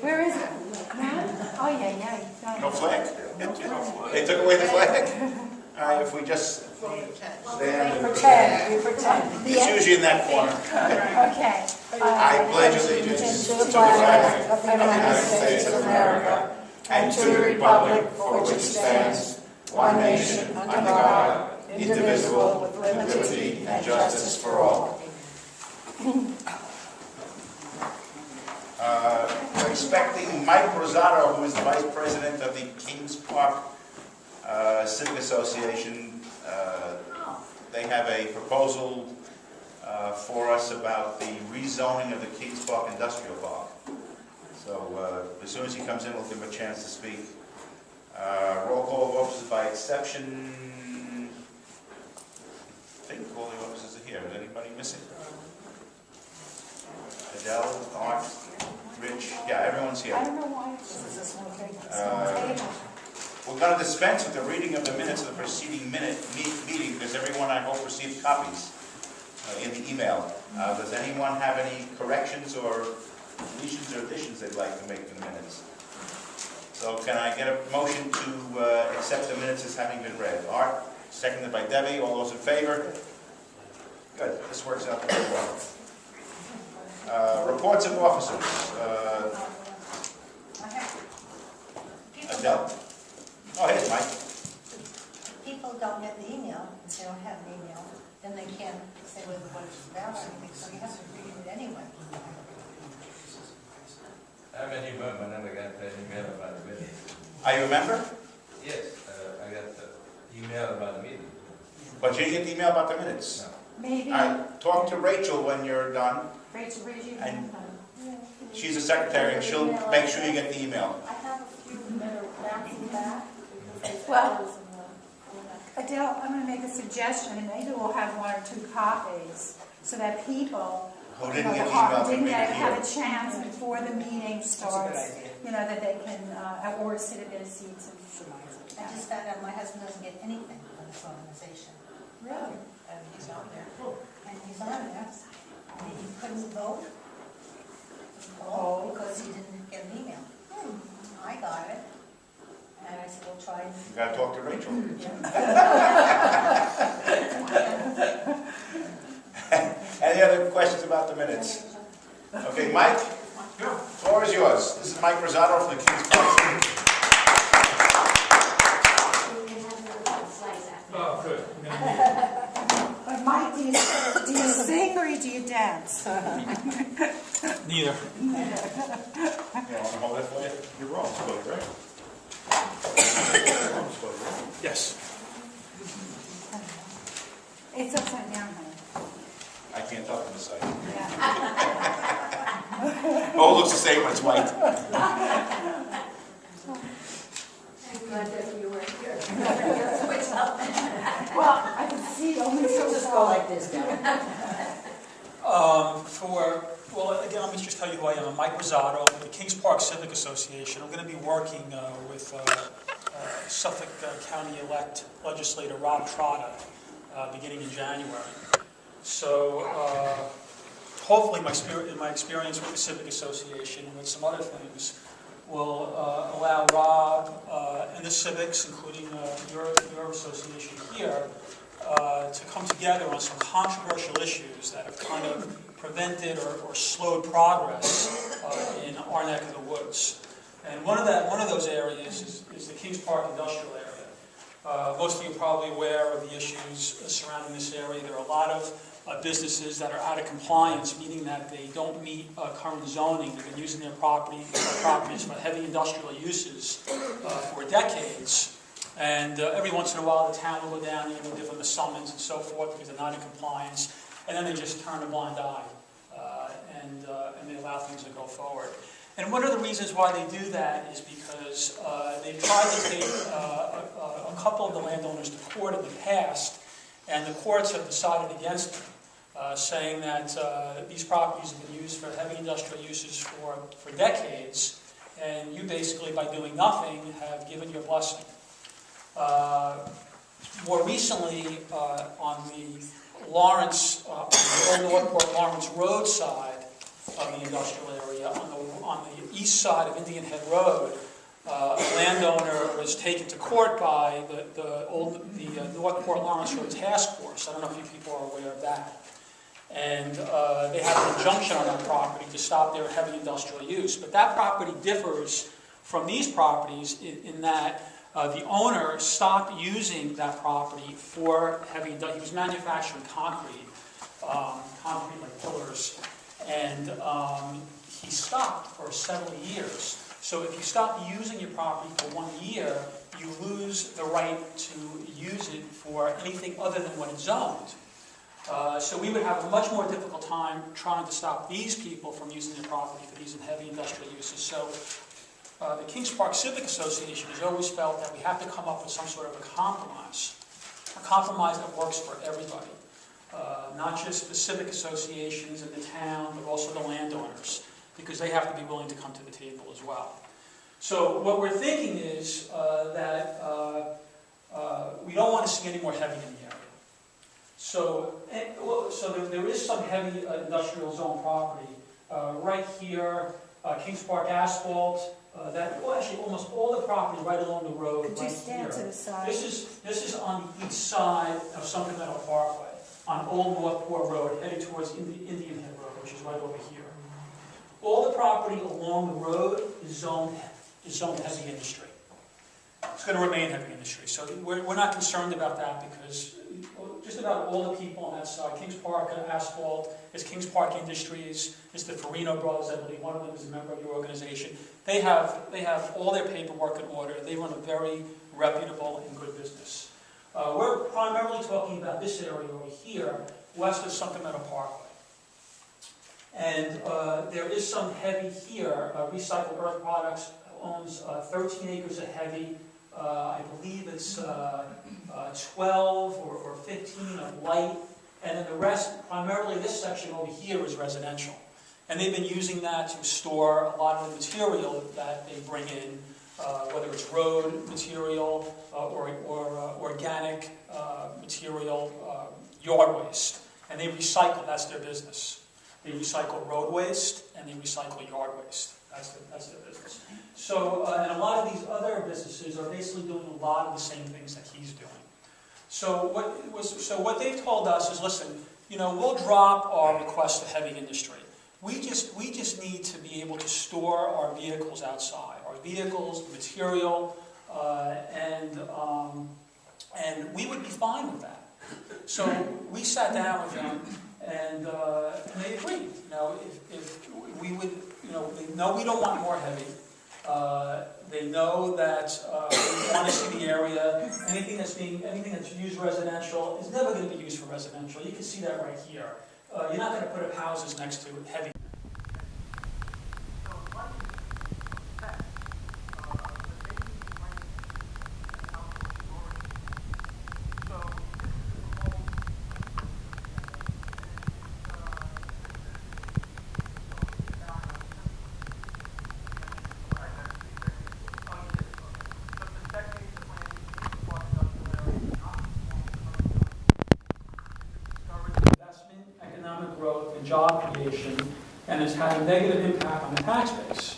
Where is it? Oh, yeah. No flag? They took away the flag? If we just stand. We pretend. It's usually in that corner. Okay. I pledge allegiance to the flag of the United States of America and to the republic for which it stands, one nation, under God, indivisible, with liberty and justice for all. We're expecting Mike Rosato, who is the Vice President of the Kings Park Civic Association. They have a proposal for us about the rezoning of the Kings Park Industrial Park. So as soon as he comes in, we'll give him a chance to speak. Roll call of officers by exception. I think all the officers are here. Is anybody missing? Adele, Art, Rich, yeah, everyone's here. I don't know why this is this one thing. We're going to dispense with the reading of the minutes of the preceding meeting because everyone, I hope, received copies in the email. Does anyone have any corrections or deletions or additions they'd like to make to the minutes? So can I get a motion to accept the minutes as having been read? Art, seconded by Debbie. All those in favor? Good. This works out very well. Reports of officers. Adele. Oh, here's Mike. People don't get the email, if they don't have an email, then they can't say what it's about or anything, so you have to read it anyway. I'm a new member, and I got an email about the meeting. Are you a member? Yes, I got the email about the meeting. But you didn't get the email about the minutes? No. Maybe. Talk to Rachel when you're done. Rachel, And she's the secretary, and she'll make sure you get the email. I have a few that are bouncing back. Well, Adele, I'm going to make a suggestion, and maybe we'll have one or two copies, so that people Who didn't get the email can didn't read it have here. a chance before the meeting starts, that they can, or sit at their seats. I just found out my husband doesn't get anything from this organization. Really? And he's on there. And he's on there. And he couldn't vote. Because he didn't get an email. I got it. And I said, we'll try. You got to talk to Rachel. Any other questions about the minutes? Okay, Mike? The floor is yours. This is Mike Rosato from the Kings Park. Oh, good. But Mike, do you sing or do you dance? Neither. You want to hold that for you? You're wrong, right? Yes. It's upside down, honey. I can't tell from this side. Yeah. Oh, it looks the same when it's white. I'm glad that you were here. Well, I can see only so Just go far. like this now. Well, again, let me just tell you who I am. I'm Mike Rosato from the Kings Park Civic Association. I'm going to be working with Suffolk County-elect legislator Rob Trotta beginning in January. So hopefully my experience with the Civic Association and with some other things will allow Rob and the civics, including your association here, to come together on some controversial issues that have kind of prevented or slowed progress in our neck of the woods. And one of those areas is the Kings Park industrial area. Most of you are probably aware of the issues surrounding this area. There are a lot of businesses that are out of compliance, meaning that they don't meet current zoning. They've been using their properties for heavy industrial uses for decades. And every once in a while, the town will go down and give them a summons and so forth because they're not in compliance. And then they just turn a blind eye and they allow things to go forward. And one of the reasons why they do that is because they've tried to take a couple of the landowners to court in the past, and the courts have decided against them, saying that these properties have been used for heavy industrial uses for decades, and you basically, by doing nothing, have given your blessing. More recently, on the Lawrence, on the old Northport Lawrence Road side of the industrial area, on the east side of Indian Head Road, a landowner was taken to court by the Northport Lawrence Road Task Force. I don't know if you people are aware of that. And they had an injunction on that property to stop their heavy industrial use. But that property differs from these properties in that the owner stopped using that property for heavy industrial. He was manufacturing concrete like pillars, and he stopped for several years. So if you stop using your property for 1 year, you lose the right to use it for anything other than what it's zoned. So we would have a much more difficult time trying to stop these people from using their property for these heavy industrial uses. So the Kings Park Civic Association has always felt that we have to come up with some sort of a compromise that works for everybody, not just the civic associations in the town, but also the landowners, because they have to be willing to come to the table as well. So what we're thinking is that we don't want to see any more heavy in the area. So there is some heavy industrial zone property right here, Kings Park Asphalt. Actually, almost all the property right along the road. Could you right stand here. to the side? This is on the east side of Sunken Meadow Parkway, on Old Northport Road, headed towards Indian Head Road, which is right over here. All the property along the road is zoned heavy industry. It's going to remain heavy industry. So we're not concerned about that because just about all the people on that side, Kings Park Asphalt, is Kings Park Industries, is the Farino brothers, I believe one of them is a member of your organization. They have all their paperwork in order. They run a very reputable and good business. We're primarily talking about this area over here, west of Sunken Meadow Parkway. And there is some heavy here. Recycled Earth Products owns 13 acres of heavy. I believe it's 12 or 15 of light. And then the rest, primarily this section over here, is residential. And they've been using that to store a lot of the material that they bring in, whether it's road material or organic material, yard waste. And they recycle, that's their business. They recycle road waste and they recycle yard waste. That's their business. So, and a lot of these other businesses are basically doing a lot of the same things that he's doing. So what they've told us is, listen, we'll drop our request to heavy industry. We just need to be able to store our vehicles outside, our vehicles, material, and we would be fine with that. So we sat down with them, and they agreed. If we would, they know we don't want more heavy. They know that we want to see the area. Anything that's used residential is never going to be used for residential. You can see that right here. You're not going to put up houses next to heavy. Job creation, and has had a negative impact on the tax base.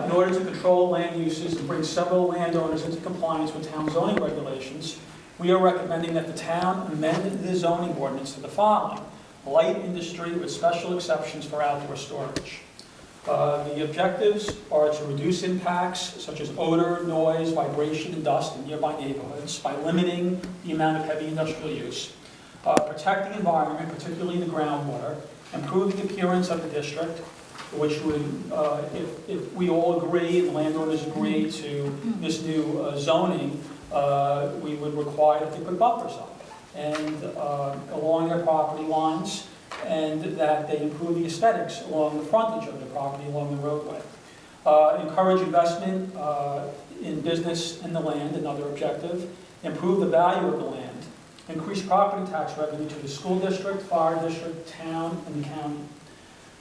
In order to control land uses and bring several landowners into compliance with town zoning regulations, we are recommending that the town amend the zoning ordinance to the following: light industry with special exceptions for outdoor storage. The objectives are to reduce impacts such as odor, noise, vibration, and dust in nearby neighborhoods by limiting the amount of heavy industrial use. Protect the environment, particularly the groundwater, improve the appearance of the district, which would, if we all agree, and the landowners agree to this new zoning, we would require that they put buffers up and along their property lines, and that they improve the aesthetics along the frontage of the property, along the roadway. Encourage investment in business in the land, another objective. Improve the value of the land. Increase property tax revenue to the school district, fire district, town, and the county.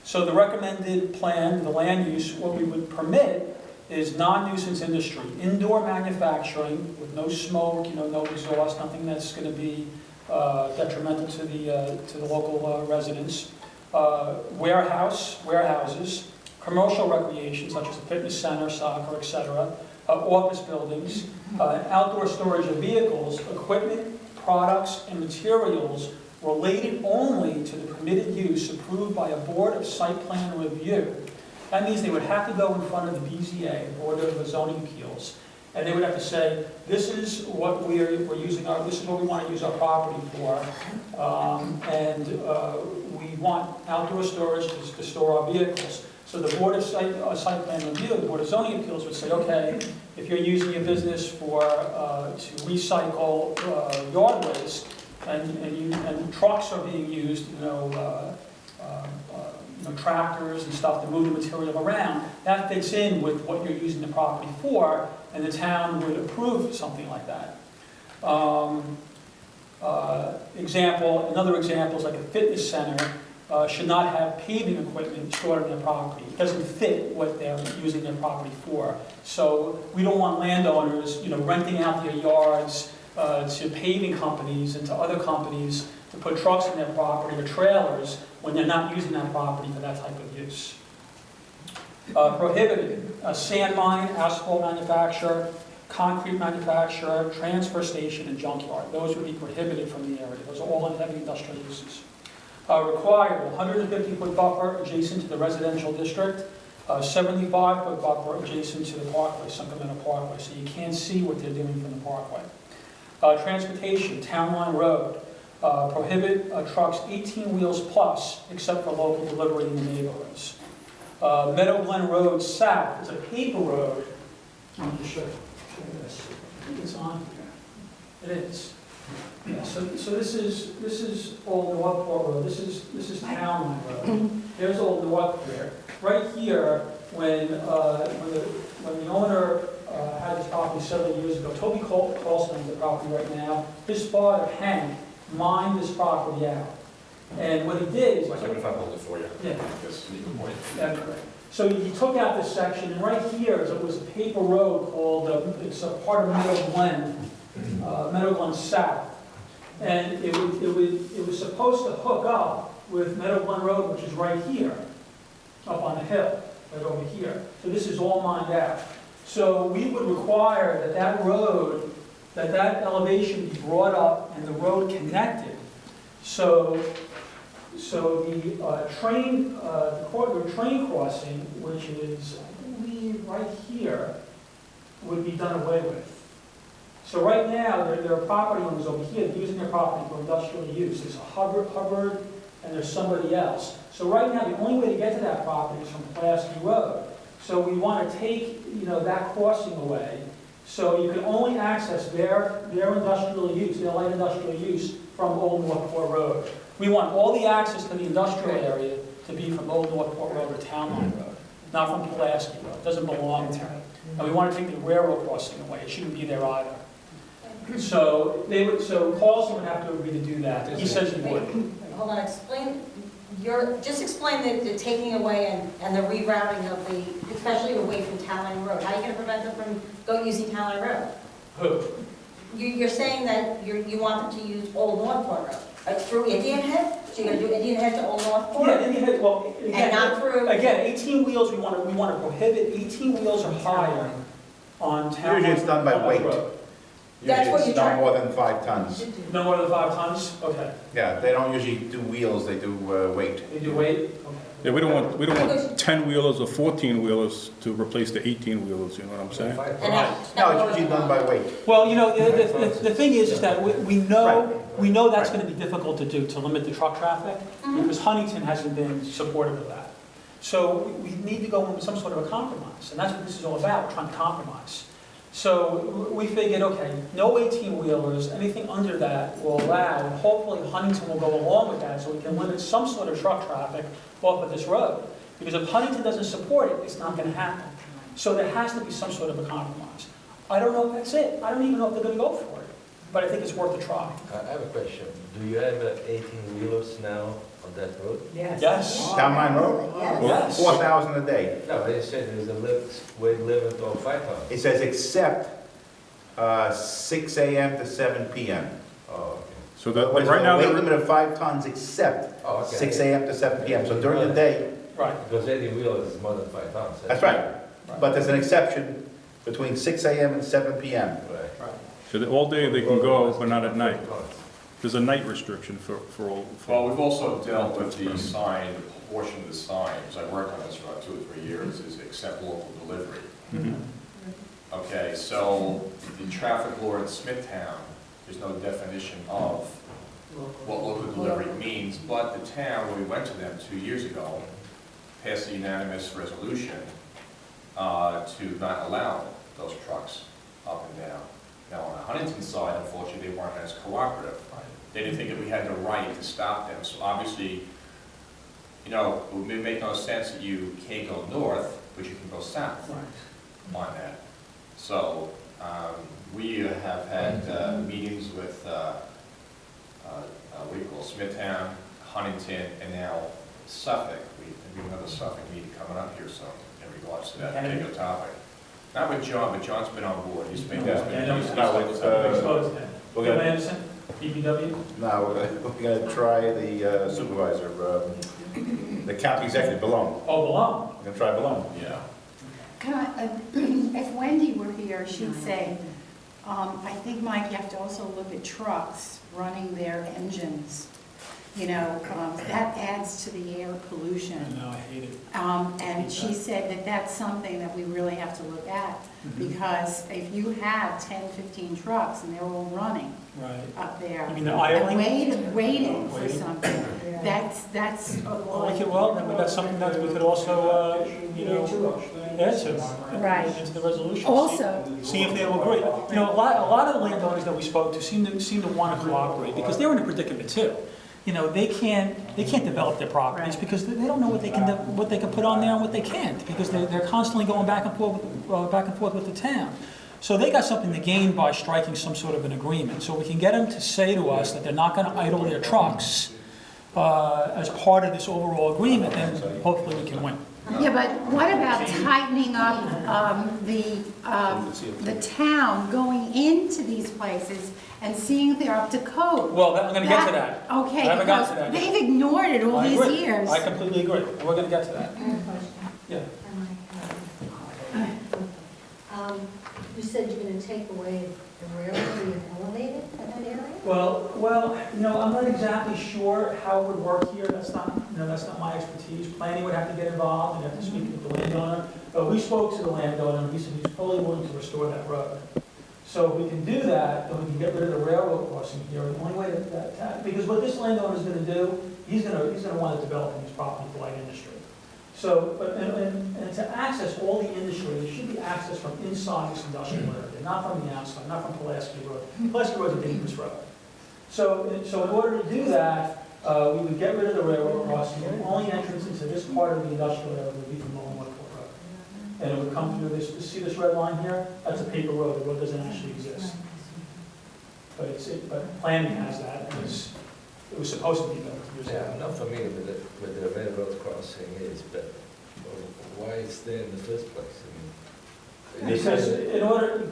So the recommended plan, the land use, what we would permit is non-nuisance industry, indoor manufacturing with no smoke, no exhaust, nothing that's going to be detrimental to the local residents. Warehouses, commercial recreation such as a fitness center, soccer, etc., office buildings, outdoor storage of vehicles, equipment, products, and materials related only to the permitted use approved by a Board of Site Plan Review. That means they would have to go in front of the BZA, Board of Zoning Appeals, and they would have to say, this is what we're using this is what we want to use our property for, and we want outdoor storage to store our vehicles. So the Board of Site Plan Review, the Board of Zoning Appeals would say, okay, if you're using your business for to recycle yard waste, and trucks are being used, tractors and stuff to move the material around, that fits in with what you're using the property for, and the town would approve something like that. Another example is like a fitness center should not have paving equipment stored on their property. It doesn't fit what they're using their property for. So we don't want landowners, renting out their yards to paving companies and to other companies to put trucks in their property or trailers when they're not using that property for that type of use. Prohibited, sand mine, asphalt manufacturer, concrete manufacturer, transfer station, and junkyard. Those would be prohibited from the area. Those are all in heavy industrial uses. Required, 150-foot buffer adjacent to the residential district, 75-foot buffer adjacent to the parkway, Sacramento Parkway, so you can't see what they're doing from the parkway. Transportation, Town Line Road, prohibit trucks 18 wheels plus, except for local delivery in the neighborhoods. Meadow Glen Road South is a paper road. Let me show you this. I think it's on here. It is. Yeah, so this is Old Northport Road. This is Town Line Road. There's Old Northport. Right here, when the owner had this property several years ago, Toby Colson owns the property right now. His father, Hank, mined this property out. And what he did is... If I hold it for you. Yeah. Just leave a point. That's right. So he took out this section, and right here it was a paper road called, it's a part of Meadow Glen South. And it was supposed to hook up with Meadow Glen Road, which is right here, up on the hill, right over here. So this is all mined out. So we would require that road, that elevation be brought up and the road connected. So the train crossing, which is, I believe, right here, would be done away with. So right now, there are property owners over here using their property for industrial use. There's a Hubbard, and there's somebody else. So right now, the only way to get to that property is from Pulaski Road. So we want to take, that crossing away, so you can only access their industrial use, their light industrial use, from Old Northport Road. We want all the access to the industrial area to be from Old Northport Road or Town Line Road, not from Pulaski Road. It doesn't belong there. And we want to take the railroad crossing away. It shouldn't be there either. So Paulson would have to agree to do that. He says he would. Hold on, just explain the taking away and the rerouting of especially away from Town Line Road. How are you going to prevent them from using Town Line Road? Who? You're saying that you want them to use Old Northport Road, through Indian Head? So you're going to do Indian Head to Old Northport? Yeah, Indian Head, well, again, and not through... Again, 18 wheels, we want to prohibit 18 wheels or higher on Town Line. Usually it's done by weight. Road. That's what Usually it's you're no more than 5 tons. No more than 5 tons? Okay. Yeah, they don't usually do wheels, they do weight. They do weight? Okay. Yeah, we don't want 10-wheelers or 14-wheelers to replace the 18-wheelers, you know what I'm saying? No, it's usually done by weight. Well, the thing is that we know that's going to be difficult to do, to limit the truck traffic, because Huntington hasn't been supportive of that. So we need to go with some sort of a compromise, and that's what this is all about, we're trying to compromise. So we figured, okay, no 18-wheelers, anything under that will allow, and hopefully Huntington will go along with that so we can limit some sort of truck traffic off of this road. Because if Huntington doesn't support it, it's not going to happen. So there has to be some sort of a compromise. I don't know if that's it. I don't even know if they're going to go for it. But I think it's worth a try. I have a question. Do you have 18-wheelers now on that road? Yes. Town Line Road? Yes. 4,000 a day. No, they said there's a weight limit of 5 tons. It says except 6 a.m. to 7 p.m. Oh, okay. So But that, right now, weight they're, limit of 5 tons except Oh, okay. 6 AM to 7 PM. So during the day, Right. Because 18 wheelers is more than 5 tons. that's right. But there's an exception between 6 AM and 7 PM. Right. so that all day they can go, but not at night. There's a night restriction for all. Well, we've also dealt with the sign, the portion of the sign, because I worked on this for about 2 or 3 years, is accept local delivery. Mhm. Okay, so the traffic law in Smithtown, there's no definition of what local delivery means, but the town, when we went to them 2 years ago, passed a unanimous resolution to not allow those trucks up and down. Now, on the Huntington side, unfortunately, they weren't as cooperative. They didn't think that we had the right to stop them, so obviously, you know, it would make no sense that you can't go north, but you can go south on that. So, we have had meetings with, what do you call Smithtown, Huntington, and now Suffolk. We have another Suffolk meeting coming up here soon in regards to that particular topic. Not with John, but John's been on board. He's been, Yeah. We're gonna, Anderson, DPW? no, we're gonna try the supervisor, the county executive, Malone. Oh, Malone. We're gonna try Malone. Yeah. Can I, if Wendy were here, she'd say, I think, Mike, you have to also look at trucks running their engines. You know, that adds to the air pollution. I know, I hate it. And she said that that's something that we really have to look at, because if you have 10, 15 trucks and they're all running Right. up there, You mean the and idling? waiting for Waiting. something, that's. Well, then that's something that we could also, you know, add to. Right. Into the resolution. Also, See if they will agree. You know, a lot of the landowners that we spoke to seem to want to cooperate, because they're in a predicament too. You know, they can't develop their properties Right. because they don't know what they can put on there and what they can't, because they're constantly going back and forth with the town. So they got something to gain by striking some sort of an agreement. So we can get them to say to us that they're not going to idle their trucks as part of this overall agreement, and hopefully we can win. yeah, but what about tightening up the town going into these places and seeing if they're up to code? Well, I'm going to get to that. Okay, I haven't gotten to because that yet. they've ignored it all I these agree. years. I completely agree. We're going to get to that. Yeah. You said you're gonna take away the railroad and elevate it in that area? Well, you know, I'm not exactly sure how it would work here. That's not my expertise. Planning would have to get involved, and you have to speak with the landowner. But we spoke to the landowner, and he said he's fully willing to restore that road. So if we can do that, then we can get rid of the railroad crossing here. The only way that because what this landowner is going to do, he's going to want to develop his property for light industry. So, and to access all the industry, it should be access from inside this industrial area, not from the outside, not from Pulaski Road. Pulaski Road is a dangerous road. So in order to do that, we would get rid of the railroad crossing. The only entrance into this part of the industrial area would be from Mullen Court Road. And it would come through this, see this red line here? That's a paper road. The road doesn't actually exist. But planning has that, and it was supposed to be built years Yeah, ago. I'm not familiar with the railroad crossing is, but why it's there in the first place? I mean, Because in order for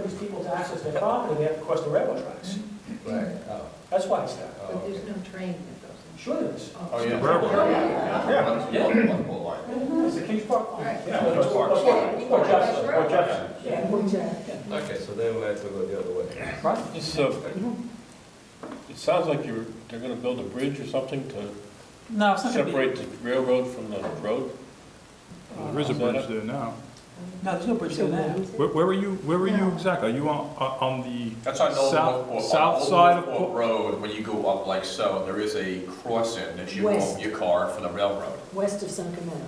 these people to access their property, they have to cross the railroad tracks. Right, oh, That's why it's there. oh, But there's okay. no train that goes in. Sure it is. Oh, yeah. Yeah. One pole line. It's the Kings Park line. Right. Yeah, Kings Park. or Jefferson. Or Jefferson. Yeah. Okay, so then we have to go the other way. Right. So, it sounds like they're gonna build a bridge or something to No, it's not going to be. separate the railroad from the road? There is a bridge there now. No, there's no bridge there now. Where were you exactly? Are you on the That's on Old south, Northport, south Old side of? Northport Road, when you go up like so, there is a crossing that you West. move your car for the railroad. West of Sunken Meadow.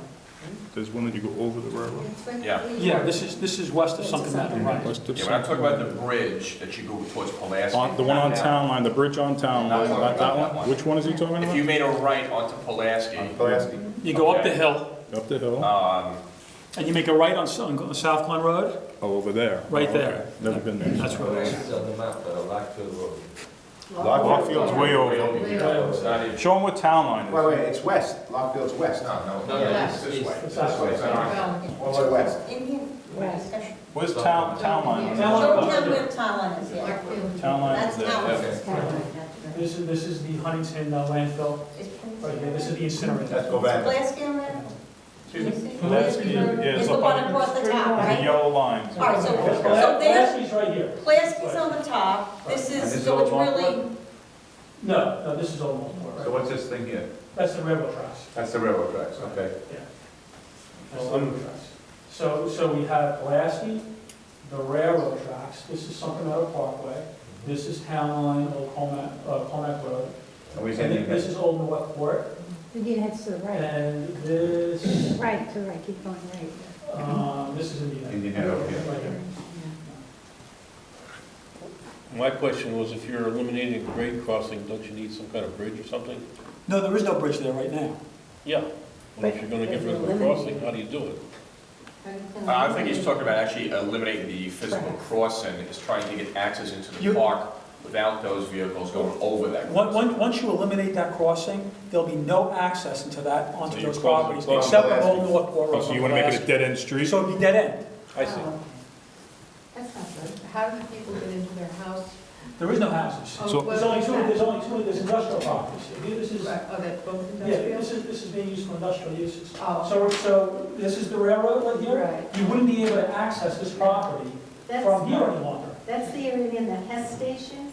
There's one that you go over the railroad. Yeah. Yeah, this is west of Sunken Meadow, right? West of Yeah, when I'm talking about the bridge that you go towards Pulaski. The one on not that Town Line, the bridge on Town Not Line, talking not about that that one? one. Which one is he talking If you about? made a right onto Pulaski, Pulaski. You go up the Okay. hill, Up the hill? and you make a right on South Glen Road, Oh, over there. right Oh, there. okay. Never been there. That's where it is. It's on the map, Lockfield Road. Lockfield's way over. It's not even. Show him what Town Line Wait, is. it's west. Lockfield's west. No, No, yeah, it's it's this east. way. It's This way. that It's not on. All the way west. Indian, West. discussion. Where's town line? Show them where town line is, yeah. Town line That's is there. town Okay. line. This is the Huntington landfill, right here, this is the incinerator. Let's go back. Pulaski on there? Excuse me? Pulaski, yeah, Is it's the up one on across the top, the right? yellow lines. All right, so there's, Pulaski's right here. Pulaski's on the top, this And this is, is so it's all really, No, this is Old Baltimore, So what's this thing here? That's the railroad tracks. That's the railroad tracks, okay. Yeah. That's the railroad tracks. So we have Pulaski, the railroad tracks, this is Sunken Meadow Parkway, this is Town Line, Old Commack Road, And we and said, this is Old Northport, Indian Head's to the right. and this, Right, to the right, keep going right. this is Indian Head. Indian Head, okay. Right here. My question was, if you're eliminating grade crossing, don't you need some kind of bridge or something? No, there is no bridge there right now. Yeah. But if you're gonna get rid of a crossing, how do you do it? I think he's talking about actually eliminating the physical crossing, is trying to get access into the park without those vehicles going over that. Once you eliminate that crossing, there'll be no access into that, onto So you're those properties, closing- except for Old Northport Oh, Road. so you wanna make it a dead-end street? So it'd be dead end. I see. That's not good. How do people get into their house? There is no houses. So- There's only two, there's industrial properties. This is, Oh, that's both yeah, industrial? this is being used for industrial uses. Oh, So this is the railroad right here. right. You wouldn't be able to access this property from here any longer. That's the area in the Hess station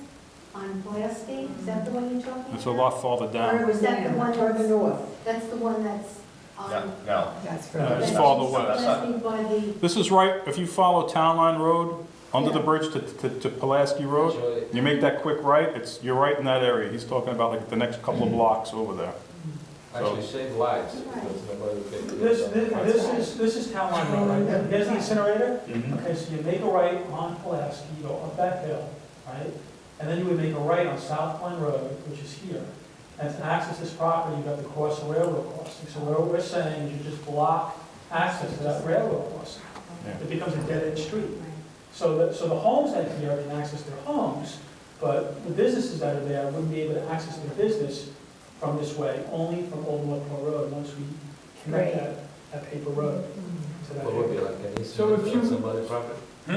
on Pulaski, is that the one you're talking about? It's a lot farther down. Or was that the one Further that's, north. that's the one that's No, on? no. That's No, further. it's that's farther east west. Pulaski by the, This is right, if you follow Town Line Road, under the bridge to Pulaski Road, Actually, you make that quick right, you're right in that area. He's talking about like the next couple of blocks over there. actually save lives, because nobody will get. This is Town Line Road, right? Here's the incinerator. Mhm. Okay, so you make a right on Pulaski, you go up that hill, right? And then you would make a right on South Line Road, which is here. And to access this property, you have to cross the railroad crossing. So what we're saying is you just block access to that railroad crossing. Yeah. It becomes a dead-end street. So the homes that are here can access their homes, but the businesses that are there wouldn't be able to access their business from this way, only from Old Northport Road, once we connect that paper road to that. What would be area. like an So if easement on you- somebody's property? Hmm?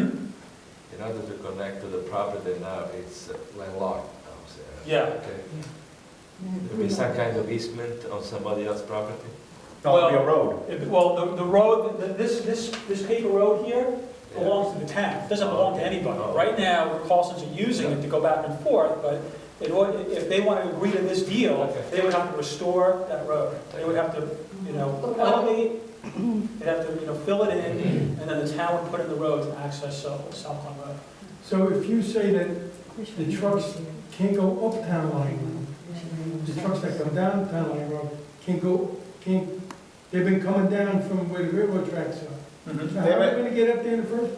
In order to connect to the property now, it's landlocked, I would say. Yeah. Okay. There'll be some kind of easement on somebody else's property? No, it'll be a road. Well, the road, this paper road here belongs to the town, it doesn't belong to anybody. Oh. Right now, the Carlsons are using it to go back and forth, but in order, if they want to agree to this deal, Okay. they would have to restore that road. They would have to, elevate, they'd have to, fill it in, and then the town would put in the road to access South Line Road. So if you say that the trucks can't go up Town Line, the trucks that come down Town Line Road they've been coming down from where the railroad tracks are. Mhm. So how are they gonna get up there in the first,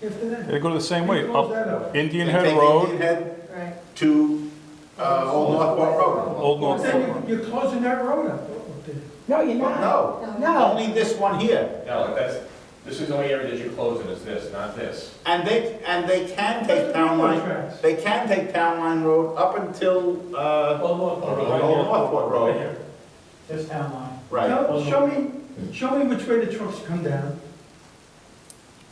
after that? They go the same way, Who closed up that up? Indian They Head take Road, Indian Head Right. to Old Northport Road. Old Well, then North. you're closing that road up there. no, you're not. No, No. only this one here. No, this is the only area that you're closing, is this, not this. And they can take Town Line, they can take Town Line Road up until, Old Northport Road, right Old here. Northport Road. Right here. This town line. right. Now, show me which way the trucks come down.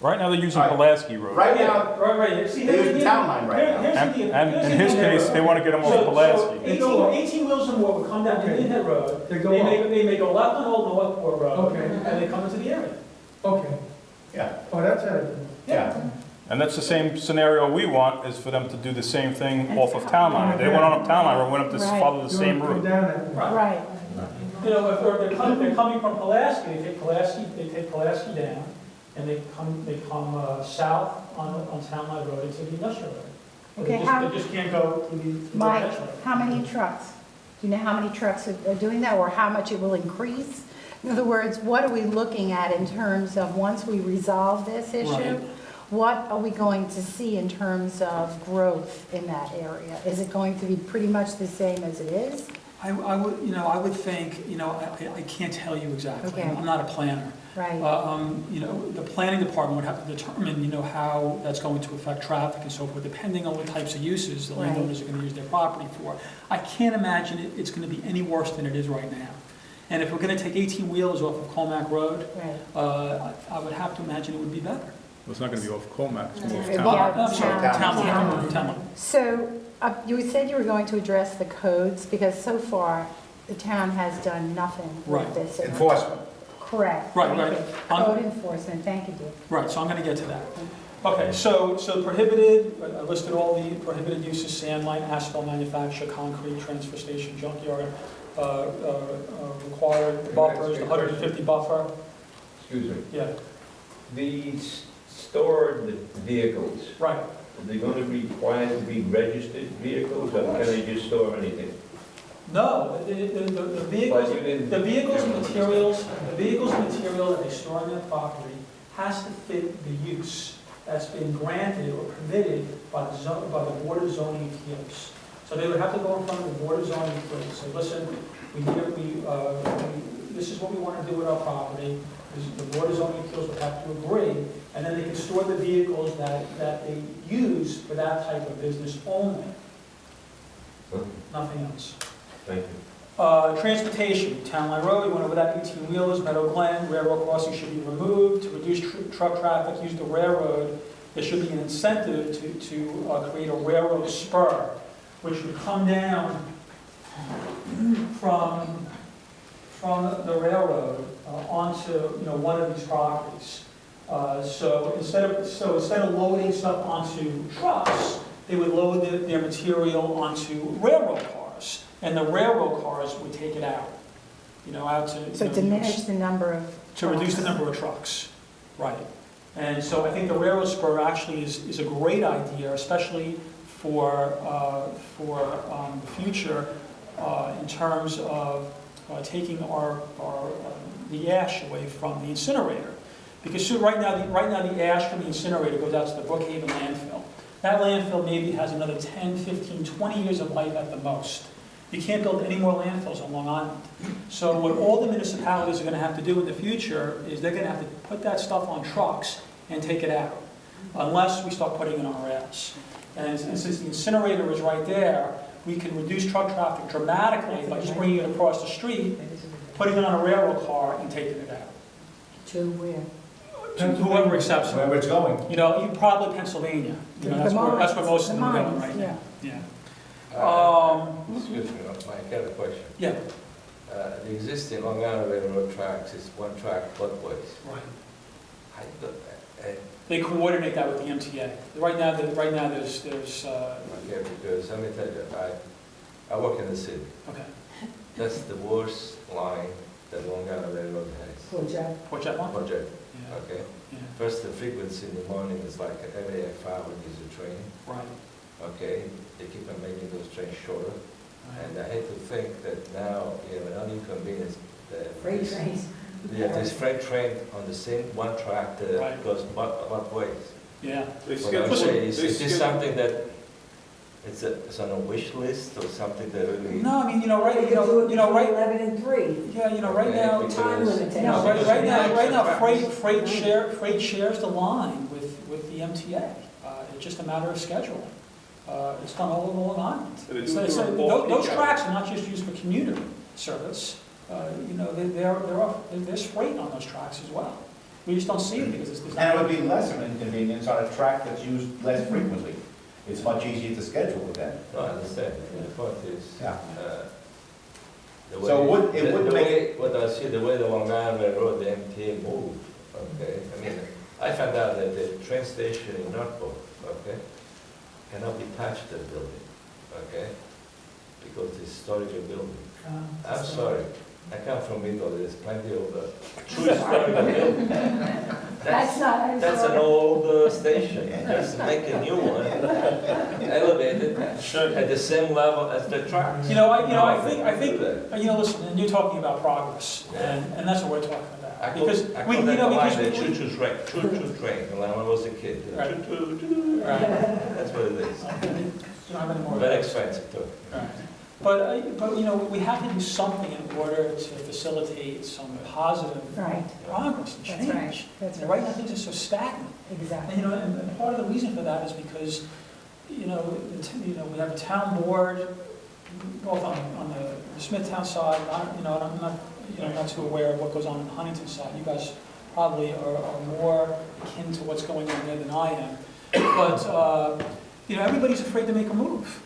Right now, they're using Right. Pulaski Road. Right now, Right here. See, they're here's using the- Town Line right now. here's And the- and here's in the his Indian case, Head they Road. want to get them off So Pulaski. 18 wheels or more would come down Indian Head Road. They go They up. may go left on Old Northport Road. Okay. And they come into the area. Okay. Yeah, Oh, that's how it yeah. And that's the same scenario we want, is for them to do the same thing off of Town Line. If they went on up Town Line, we want them to Right. follow the same Come route. down that way. Right. If they're coming from Pulaski, they take Pulaski down, and they come south on Town Line Road into the industrial area. Okay, They just can't go to the Mike, residential. how many trucks? Do you know how many trucks are doing that, or how much it will increase? In other words, what are we looking at in terms of, once we resolve this issue? Right. What are we going to see in terms of growth in that area? Is it going to be pretty much the same as it is? I would think, I can't tell you exactly. Okay. I'm not a planner. Right, The planning department would have to determine, how that's going to affect traffic and so forth, depending on what types of uses the Right. landowners are going to use their property for. I can't imagine it's going to be any worse than it is right now. And if we're going to take 18-wheelers off of Commack Road, right. I would have to imagine it would be better. It's not gonna be off Commack, it's more off Yeah. town. Town. So, you said you were going to address the codes, because so far, the town has done nothing with Right. this. Enforcement. Correct. Right, Thank right. you. Code enforcement, thank you, Dick. Right, so I'm gonna get to that. Okay, so prohibited, I listed all the prohibited uses: sand mine, asphalt manufacture, concrete, transfer station, junkyard, required buffers, 150 buffer. Excuse me, Yeah, these stored vehicles, right. are they going to be required to be registered vehicles, or can they just store anything? No, the vehicles, But you didn't- the vehicles materials that they store on their property has to fit the use that's been granted or permitted by the Board of Zoning Appeals. So they would have to go in front of the Board of Zoning Appeals and say, listen, this is what we want to do with our property. The Board of Zoning Appeals would have to agree, and then they can store the vehicles that they use for that type of business only, nothing else. Thank you. Transportation, Town Line Road, we went over that, 18-wheelers, Meadow Glen, railroad crossing should be removed. To reduce truck traffic, use the railroad. There should be an incentive to create a railroad spur, which would come down from the railroad onto one of these properties. So instead of loading stuff onto trucks, they would load their material onto railroad cars, and the railroad cars would take it out, out to... So diminish the number of... To reduce the number of trucks, right. And so I think the railroad spur actually is a great idea, especially for the future in terms of taking the ash away from the incinerator. Because right now the ash from the incinerator goes out to the Brookhaven landfill. That landfill maybe has another 10, 15, 20 years of life at the most. You can't build any more landfills on Long Island. So what all the municipalities are going to have to do in the future is they're going to have to put that stuff on trucks and take it out, unless we start putting it on rails. And since the incinerator is right there, we can reduce truck traffic dramatically by just bringing it across the street, putting it on a railroad car and taking it out. To where? To whoever accepts it. Wherever it's going. Probably Pennsylvania. That's where most of them are going right now. Yeah. Excuse me, Mike, I have a question. Yeah. The existing Long Island Railroad tracks is one track both ways. Right. They coordinate that with the MTA. Right now there's okay, because let me tell you, I work in the city. okay. That's the worst line that Long Island Railroad has. What's that one? Project. Yeah. Okay. Yeah. First, the frequency in the morning is like every half hour is a train. Right. Okay. They keep on making those trains shorter. Right. And I hate to think that now you have an inconvenience. Freight trains. Yeah, there's freight train on the same one track that Right. goes both ways. Yeah. What I'm saying is this something that it's on a wish list or something that really? No, I mean, right, 11 and 3. yeah, right now, Time limitation. right now, freight shares the line with the MTA. It's just a matter of scheduling. It's done all over Long Island. So they do So it during off-peak those hours. tracks are not just used for commuter service. There's freight on those tracks as well. We just don't see it because it's And it would be less of an inconvenience on a track that's used less frequently. It's much easier to schedule with that. No, I understand. The point is, Yeah. the way, So it would the make- way, what I see, the way the Long Island Railroad, the MTA moved, okay? I mean, I found out that the train station in Norfolk, okay, cannot be touched, that building, okay? Because it's historical building. I'm sorry, I come from Italy, there's plenty of true historical building. That's not... That's an old station, just make a new one, elevated, at the same level as the tracks. I think, listen, and you're talking about progress, and that's what we're talking about. I Because call we, that because the we, choo-choo train, when I was a kid. Right. Choo-choo. right. That's what it is. You don't have any more of Very those. expensive too. Right. But we have to do something in order to facilitate some positive Right. progress and That's change. right. That's And right. right now things are so stagnant. Exactly. And part of the reason for that is because, we have a town board, both on the Smithtown side, I'm not too aware of what goes on the Huntington side. You guys probably are more akin to what's going on there than I am. But, everybody's afraid to make a move.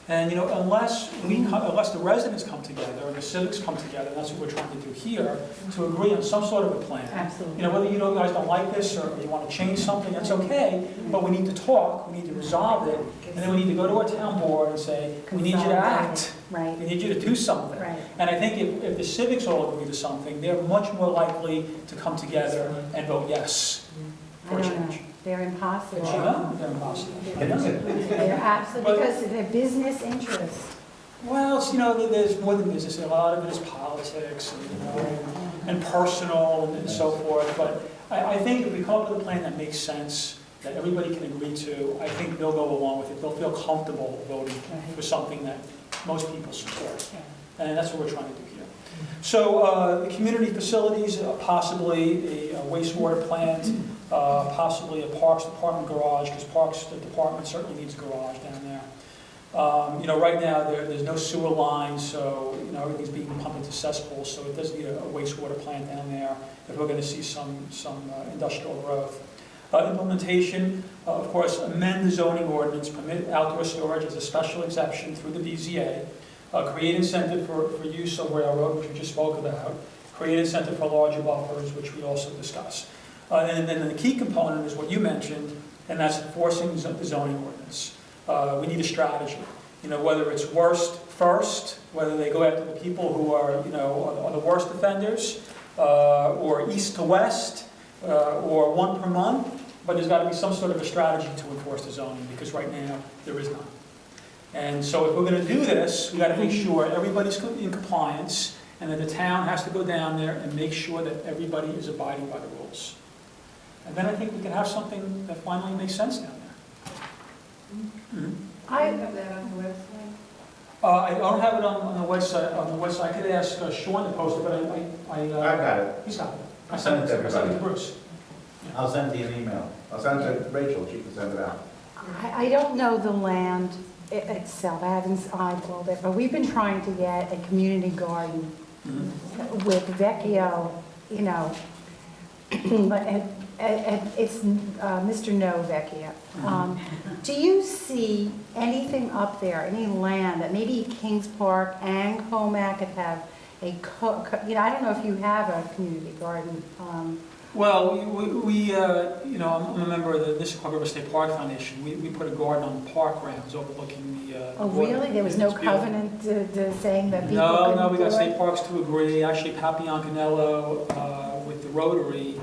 And, unless the residents come together, or the civics come together, and that's what we're trying to do here, to agree on some sort of a plan. Absolutely. Whether guys don't like this, or you want to change something, that's okay, but we need to talk, we need to resolve it, and then we need to go to our town board and say, we need you to act. Right. We need you to do something. Right. And I think if the civics all agree to something, they're much more likely to come together and vote yes I for a don't know. change. They're impossible. They're impossible. They're absolutely, because of their business interests. Well, there's more than business. A lot of it is politics and personal and so forth. But I think if we come up with a plan that makes sense, that everybody can agree to, I think they'll go along with it. They'll feel comfortable voting for something that most people support. And that's what we're trying to do here. So the community facilities, possibly a wastewater plant, possibly a Parks Department garage, because Parks Department certainly needs a garage down there. Right now there's no sewer lines, so everything's being pumped into cesspools, so it does need a wastewater plant down there if we're going to see some industrial growth. Implementation, of course, amend the zoning ordinance, permit outdoor storage as a special exception through the BZA, create incentive for use of railroad, which we just spoke about, create incentive for larger buffers, which we also discussed. And then the key component is what you mentioned, and that's enforcing the zoning ordinance. We need a strategy. Whether it's worst first, whether they go after the people who are, are the worst offenders, or east to west, or one per month, but there's got to be some sort of a strategy to enforce the zoning, because right now there is none. And so if we're going to do this, we got to make sure everybody's in compliance, and that the town has to go down there and make sure that everybody is abiding by the rules. And then I think we can have something that finally makes sense down there. I have that on the website. I don't have it on the website. I could ask Sean to post it, but I got it. He's got it. I sent it to everybody. I sent it to Bruce. I'll send you an email. I'll send it to Rachel, she can send it out. I don't know the land itself, I haven't eyeballed it, but we've been trying to get a community garden with Vecchio, and it's Mr. No Vecchio. Do you see anything up there, any land that maybe Kings Park and Commack could have I don't know if you have a community garden. Well, I'm a member of the Nisqually River State Park Foundation. We put a garden on the park grounds overlooking the Oh, water. really? There was no covenant saying that people No, we got couldn't do state it? parks to agree. Actually, Pat Bianconello with the Rotary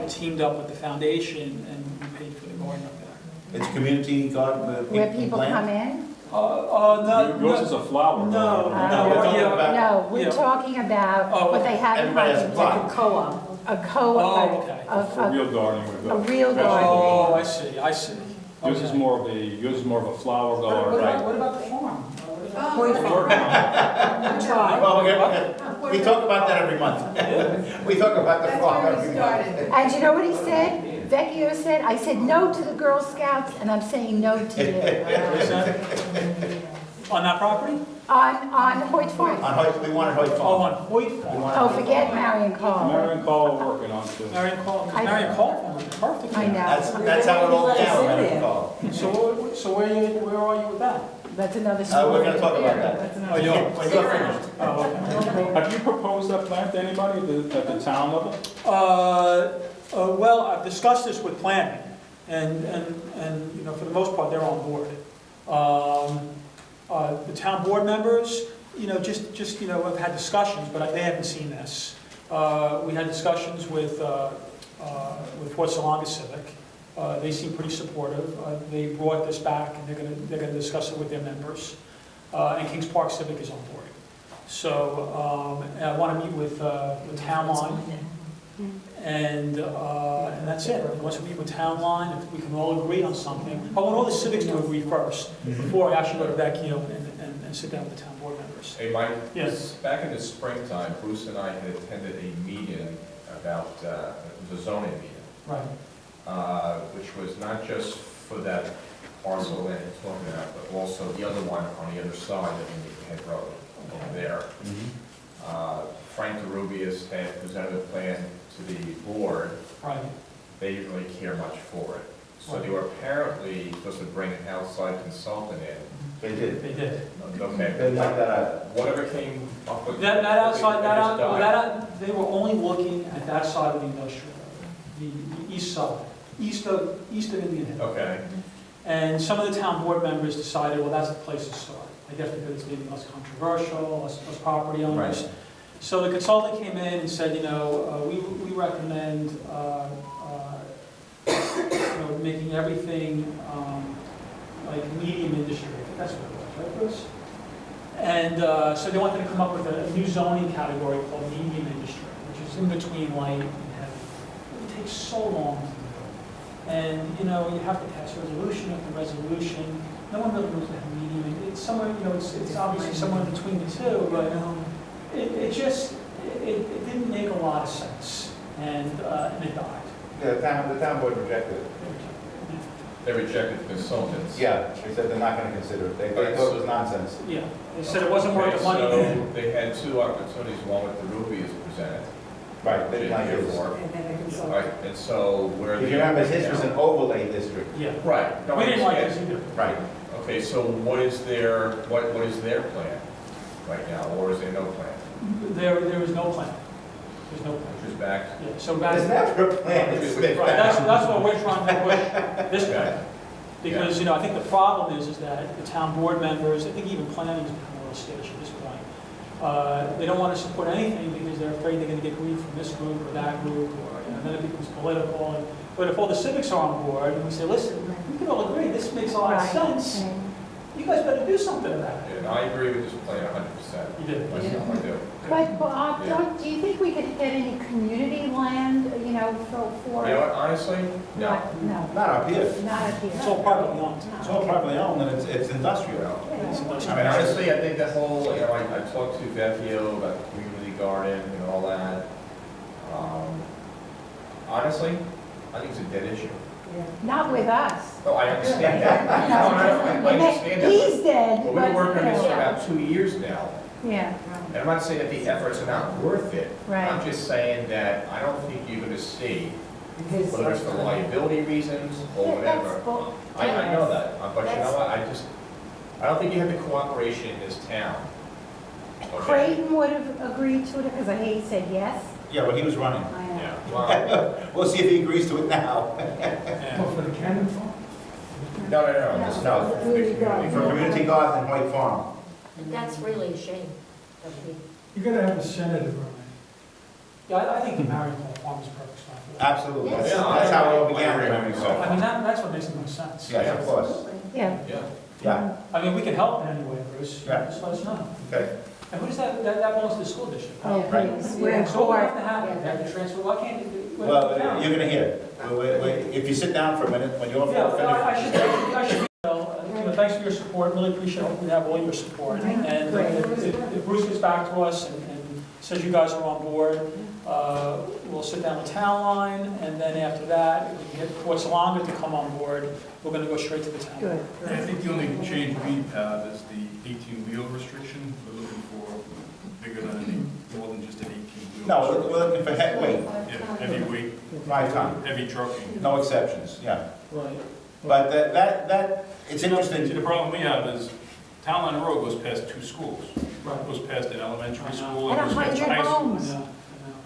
teamed up with the foundation, and we paid for the garden up there. It's community garden Where people come in? Yours is a flower No, garden. No, we're talking about what they have in Everybody has a Huntington. plot. Co-op. A Oh, co-op. okay. A real garden would go. A real garden. Oh, I see. Yours is more of a flower garden, right? What about the farm? Point farm. Well, we talk about that every month. We talk about the farm every month. And you know what he said? Vecchio said, I said no to the Girl Scouts, and I'm saying no to you. On that property? On Hoyt Farm. On Hoyt, we wanted Hoyt Oh, Farm. on Hoyt We Farm. wanted Oh, Hoyt forget Farm. Marion Call. Marion Call working on too. Marion Call Farm is perfect. I know. That's how it all down, Marion Call. So where are you with that? That's another story. We're gonna talk about that. Oh, you are? When you're finished. Oh, okay. Have you proposed that plan to anybody at the town level? Well, I've discussed this with planning, and for the most part, they're on board. The town board members, just have had discussions, but they haven't seen this. We had discussions with Fort Salonga Civic. They seem pretty supportive. They brought this back, and they're gonna discuss it with their members. And Kings Park Civic is on board. So I want to meet with Town Line, and that's it. Once we meet with Town Line, if we can all agree on something, I want all the civics to agree first before I actually go to Vecchio and sit down with the town board members. Hey, Mike? Yes. Back in the springtime, Bruce and I had attended a meeting about, it was a zoning meeting. Right. Which was not just for that parcel that you're talking about, but also the other one on the other side of the head road over there. Frank DeRubius had presented a plan to the board, Right. they didn't really care much for it. So they were apparently supposed to bring an outside consultant in. They did. They did. They Okay, didn't like that either. whatever came up with. That outside, they just died. they were only looking at that side of the industrial, the east side, east of Indian Head. Okay, And some of the town board members decided, well, that's the place to start. I guess because it's maybe less controversial, less property owners. Right. So the consultant came in and said, we recommend, making everything like medium industry. I think that's what it was, right, Bruce? And so they wanted to come up with a new zoning category called medium industry, which is in between light and heavy. It takes so long to do. And, you have to pass resolution after resolution. No one really knows what medium is. It's somewhere, it's obviously somewhere in between the two, but it didn't make a lot of sense. And it died. Yeah, the town board rejected it. they rejected consultants. Yeah, they said they're not gonna consider it. They thought it was nonsense. Yeah, they said it wasn't worth the money. Okay, so they had two opportunities, one with the Ruby as presented. Right, they didn't like Here it. for. And then a All consultant. right, and so where. If you remember, his was an overlay district. Yeah, Right. No, we I didn't like understand. this either. Right. Okay, so what is their plan right now, or is there no plan? There is no plan. There's no plan. Which is back, Yeah, so There's that's, never a plan. It's been- right, that's what we're trying to push this Okay. way. Because, I think the problem is that the town board members, I think even planning has become a little skittish at this point. They don't want to support anything because they're afraid they're going to get grief from this group or that group, or, then it becomes political. But if all the civics are on board, and we say, listen, we can all agree, this makes a lot of sense, you guys better do something about it. and I agree with this plan 100%. You did. Myself, I do. But Bob, do you think we could get any community land, for? You know what, honestly, no. No, Not up here. not up here. It's all privately owned. It's all privately owned and it's industrial. Yeah. I mean, honestly, I think that whole, I talked to Vecchio about the community garden and all that. Honestly, I think it's a dead issue. Not with us. No, I understand that. No, I understand that. He's dead, But but. we've been working on this for about 2 years now. Yeah, And I'm not saying that the efforts are not worth it. Right. I'm just saying that I don't think you're gonna see, Because whether it's for liability reasons or Yeah, that's whatever. bull- I know that, but you know what, I don't think you have the cooperation in this town. Okay? Creighton would have agreed to it, because he said yes. Yeah, but he was running. I know. Yeah, well, We'll see if he agrees to it now. Well, for the cannon farm? no, this is No. not for the community. For community garden and White Farm. That's really a shame. You gotta have a senator running. Yeah, I think the Marion Farm is a perfect spot for that. Absolutely. Yes. That's how it all began. Yeah, so- I mean, that's what makes the most sense. Yes, of course. Yeah. Yeah. Yeah, I mean, we can help in any way, Bruce. Yeah. Just let us know. okay. And who does that belongs to the school district? Oh, Right. please, we're in So what court. have to happen? They have to transfer, why can't you? Well, you're gonna hear. If you sit down for a minute, when you're Yeah, I finished. should, thanks for your support, really appreciate it, hope we have all your support. And Great. if Bruce gets back to us and says you guys are on board, we'll sit down with Town Line, and then after that, if we can get Port Salonga to come on board, we're gonna go straight to the town. Good. I think the only change we have is the 18-wheel restriction. We're looking for bigger than more than just an 18-wheel. No, we're looking for weight, Yeah, heavyweight, 5 ton, heavy trucking. no exceptions, yeah. Right. But it's See, interesting. the problem we have is Town Line Road goes past 2 schools. Right. It goes past an elementary school, And it goes past 100 high school. homes. Yeah,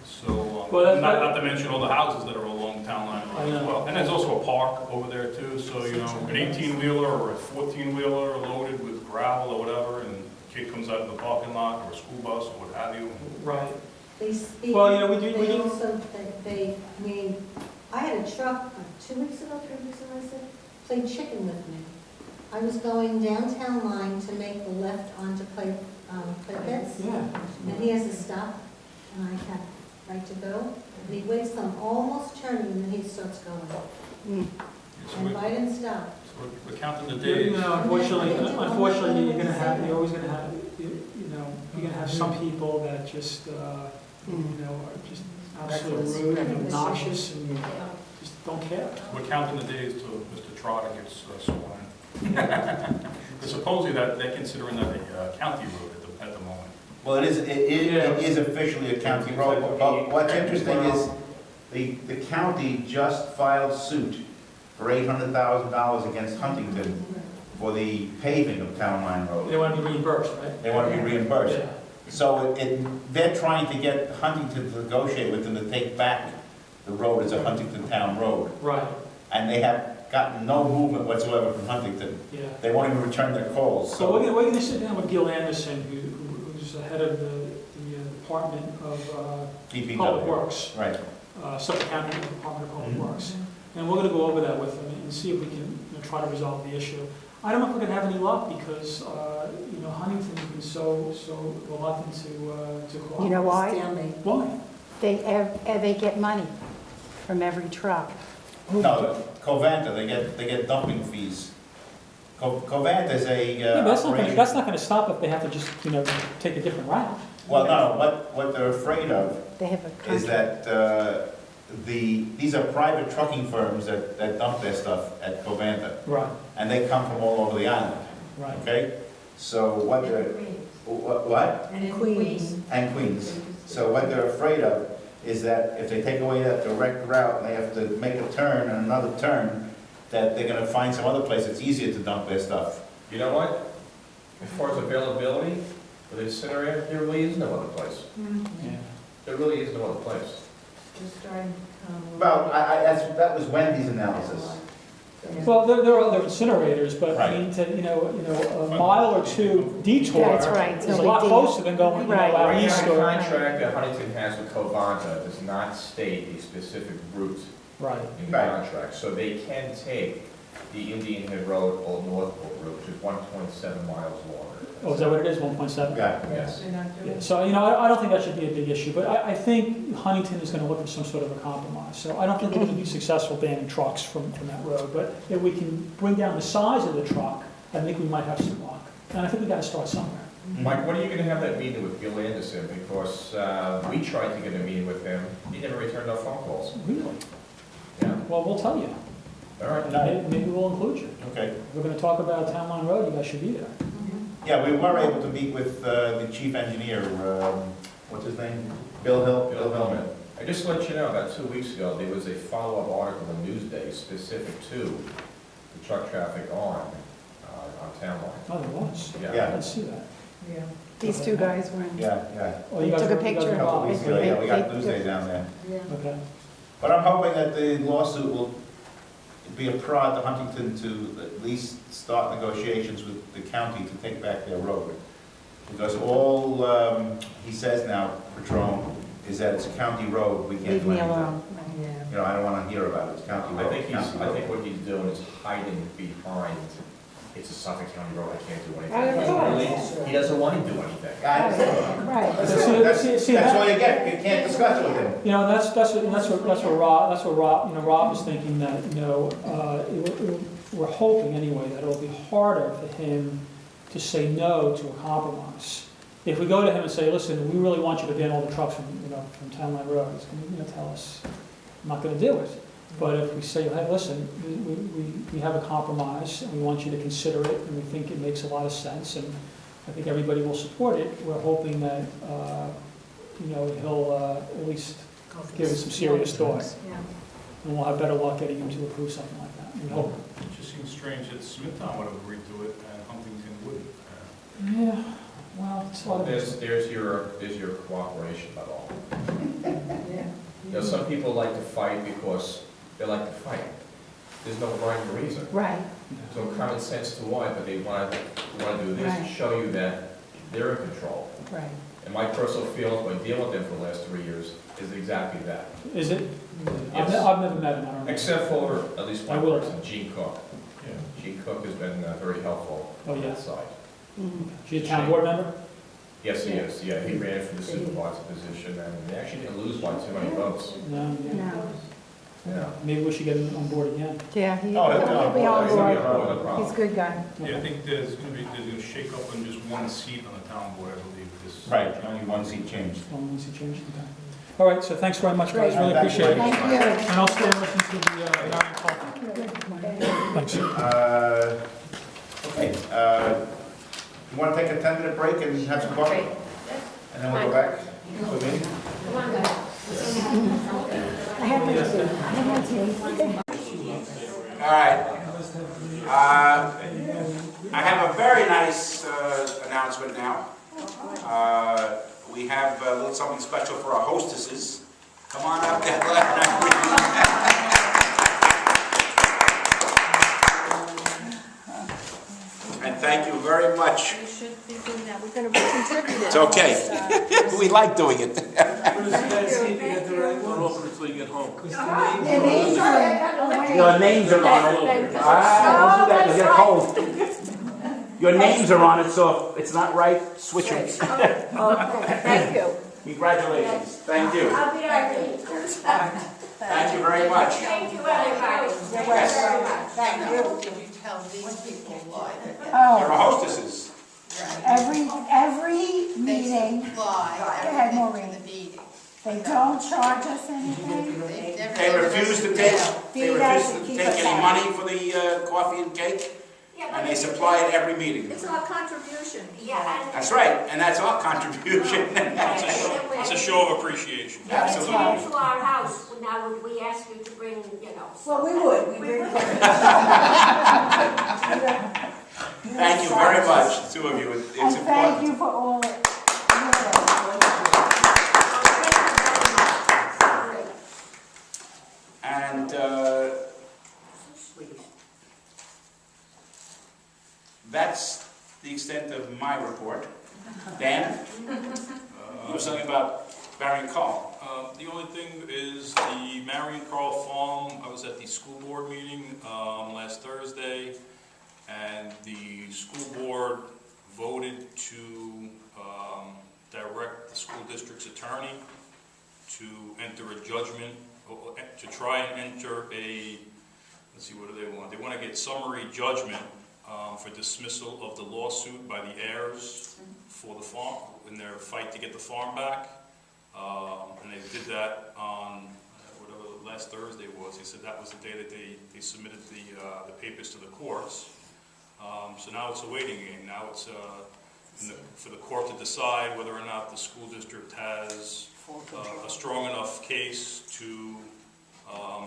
So, Well, that's- not to mention all the houses that are along Town Line I Road as know. well. And there's also a park over there too, so, an 18-wheeler or a 14-wheeler loaded with gravel or whatever, and a kid comes out of the parking lot, or a school bus, or what have you. right. They speak. Well, we do, They also, I had a truck 2 weeks ago, 3 weeks ago, I said, played chicken with me. I was going downtown line to make the left onto play bits, Yeah. and he has to stop, and I have right to go. And he waits till I'm almost turning, and then he starts going. So And I didn't stop. we're counting the You days. know, unfortunately, you're always gonna have, you're gonna have some people that just, are just absolutely rude and obnoxious and just don't care. We're counting the days till Mr. Trotter gets sworn in. But supposedly they're considering that a county road at the moment. Well, it is officially a county road, but what's interesting is The county just filed suit for $800,000 against Huntington for the paving of Town Line Road. They want to be reimbursed, right? They want to be reimbursed. Yeah. So they're trying to get Huntington to negotiate with them to take back the road as a Huntington Town road. Right, And they have gotten no movement whatsoever from Huntington. yeah. They won't even return their calls. So we're going to sit down with Gil Anderson, who's the head of the Department of DPW. Public Works, Right. Suffolk County Department of Public Works. And we're going to go over that with him and see if we can try to resolve the issue. I don't know if we're going to have any luck because, Huntington's been so reluctant to cooperate. You know why? Why? They get money from every truck. No, Covanta, they get dumping fees. Covanta is a Yeah, but operation. that's not going to stop if they have to just, take a different route. Well, no, what they're afraid of They have a is contract. that these are private trucking firms that dump their stuff at Covanta. Right, And they come from all over the island, right. okay? So what they're, what? And in Queens. And Queens. So what they're afraid of is that if they take away that direct route, and they have to make a turn and another turn, that they're gonna find some other place that's easier to dump their stuff. You know what? As far as availability for the incinerator, there really is no other place. Yeah. There really is no other place. Well, that was Wendy's analysis. Well, there are other incinerators, but I Right. mean, a mile or two detour That's right, is so a big lot deal. closer than going, Right. out Right east now, the or. contract that Huntington has with Covanta does not state a specific route Right. in the Right. contract. So they can take the Indian Head Road or Northport Route, which is 1.7 miles longer. Oh, is that what it is, 1.7? Yeah. Yes. Yeah, so, I don't think that should be a big issue, but I think Huntington is gonna look for some sort of a compromise. So I don't think we're gonna be successful banning trucks from that road, but if we can bring down the size of the truck, I think we might have some luck. And I think we gotta start somewhere. Mike, when are you going to have that meeting with Gil Anderson? Because we tried to get a meeting with him, he never returned our phone calls. Really? Yeah. Well, we'll tell you, All right. and maybe we'll include you. Okay. If we're gonna talk about Town Line Road, you guys should be there. Yeah, we were able to meet with the chief engineer, what's his name? Bill Hillman. I just let you know, about 2 weeks ago, there was a follow-up article in Newsday specific to the truck traffic on Town Line. Oh, there was? Yeah. Let's see that. These two guys were in. Yeah. Oh, They you guys took a were- you guys picture. were A couple involved. weeks ago, yeah, we got Tuesday down there. Okay. But I'm hoping that the lawsuit will be a prod to Huntington to at least start negotiations with the county to take back their road. Because all he says now, Patron, is that it's a county road, we can't Leave do me anything. alone. You know, I don't want to hear about it, it's county I road. think county road. what he's doing is hiding behind, it's a Suffolk County road, I can't do Of anything. course. He doesn't want to do anything. I understand. Right. That's all you get, you can't discuss it with him. That's what Rob was thinking, that, we're hoping anyway that it'll be harder for him to say no to a compromise. If we go to him and say, listen, we really want you to ban all the trucks from Town Line Road, he's going to tell us, I'm not going to do it. But if we say, hey, listen, we have a compromise, and we want you to consider it, and we think it makes a lot of sense, and I think everybody will support it, we're hoping that, he'll at least give it some serious thought. And we'll have better luck getting him to approve something like that. We hope. It just seems strange that Smithtown would have agreed to it and Huntington wouldn't. Yeah, well, it's a lot of. There's your cooperation at all. Some people like to fight because they like to fight. There's no rhyme or reason. Right. So common sense to why, but they want to do this to Right. show you that they're in control. Right. And my personal feeling by dealing with them for the last 3 years is exactly that. Is it? Yes. I've never met him, I don't know. Except for at least I one will. person, Gene Cook. Gene Cook has been very helpful Oh, on yeah. that side. Mhm. She's a town board member? Yes, he is. Yeah, he ran for the supervisor position, and they actually didn't lose by too many votes. No. No. Yeah. Maybe we should get him on board again. Yeah, he'll be Oh, on he'll be on board. He's gonna be on board, no problem. He's a good guy. Yeah, I think there's gonna shake up on just one seat on the town board, I believe, this. Right, only one seat changed. Once he changed, okay. All right, so thanks very much, guys, Great. really appreciate it. Thank you. And I'll stay and listen to the Marion call. Thanks. Okay, you want to take a 10-minute break and have some coffee? And then we'll go back to the meeting? I All right. I have a very nice announcement now. We have a little something special for our hostesses. Come on up, and thank you very much. We should be doing that. We're going to be contributing. It's okay. We like doing it. Until you get home. Your names are on it. Don't do that, you'll get cold. Your names are on it, so if it's not right, switch them. Thank you. Congratulations. Thank you. I'll be right. Thank you very much. Thank you, everybody. Yes. Thank you. Can you tell these people why? You're Oh, a hostesses. every They meeting, supply ahead, everything Maureen. for the meeting. they don't charge us anything? They've never They given us refuse a to bill. take any money for the coffee and cake, and they supply it every meeting. It's our contribution. Yeah, That's right, and that's our contribution. It's a show of appreciation. and if you came Absolutely. to our house, now would we ask you to bring, Well, we would. We bring Thank you very much, the two of you. It's And thank important. you for all. And that's the extent of my report. Dan, you were something about Barry and Carl. The only thing is the Marion Carl Farm, I was at the school board meeting last Thursday, and the school board voted to direct the school district's attorney to enter a judgment, to try and enter a, let's see, what do they want? They want to get summary judgment for dismissal of the lawsuit by the heirs for the farm, in their fight to get the farm back. And they did that on whatever last Thursday was. They said that was the day that they submitted the papers to the courts. So now it's a waiting game. Now it's for the court to decide whether or not the school district has a strong enough case to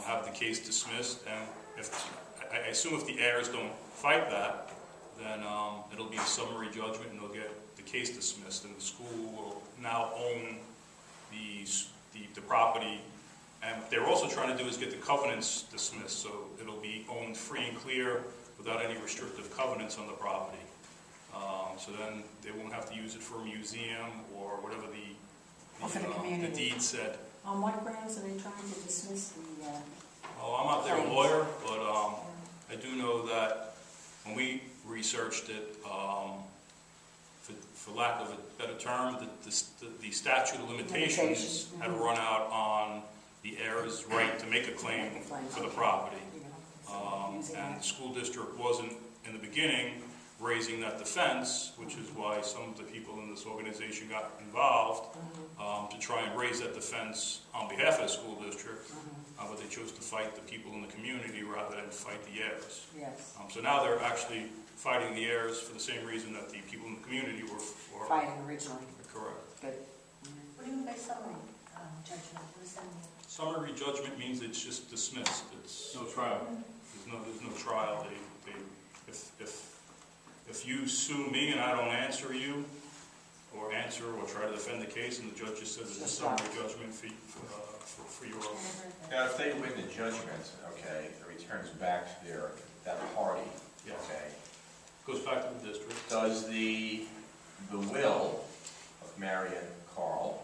have the case dismissed. And I assume if the heirs don't fight that, then it'll be a summary judgment and they'll get the case dismissed, and the school will now own the property. And what they're also trying to do is get the covenants dismissed, so it'll be owned free and clear without any restrictive covenants on the property. So then they won't have to use it for a museum or whatever the deed said. On what grounds are they trying to dismiss the? Well, I'm not their lawyer, but I do know that when we researched it, for lack of a better term, the statute of limitations had run out on the heir's right to make a claim for the property. And the school district wasn't, in the beginning, raising that defense, which is why some of the people in this organization got involved to try and raise that defense on behalf of the school district, but they chose to fight the people in the community rather than fight the heirs. Yes. So now they're actually fighting the heirs for the same reason that the people in the community were Fighting originally. correct. Good. What do you mean by summary judgment? What does that mean? Summary judgment means it's just dismissed. It's No trial. there's no trial. If you sue me and I don't answer you, or try to defend the case, and the judge just says it's a summary judgment for your own. Now, if they win the judgment, okay, it returns back to that party, Yes. okay, Goes back to the district. does the will of Marion Carl,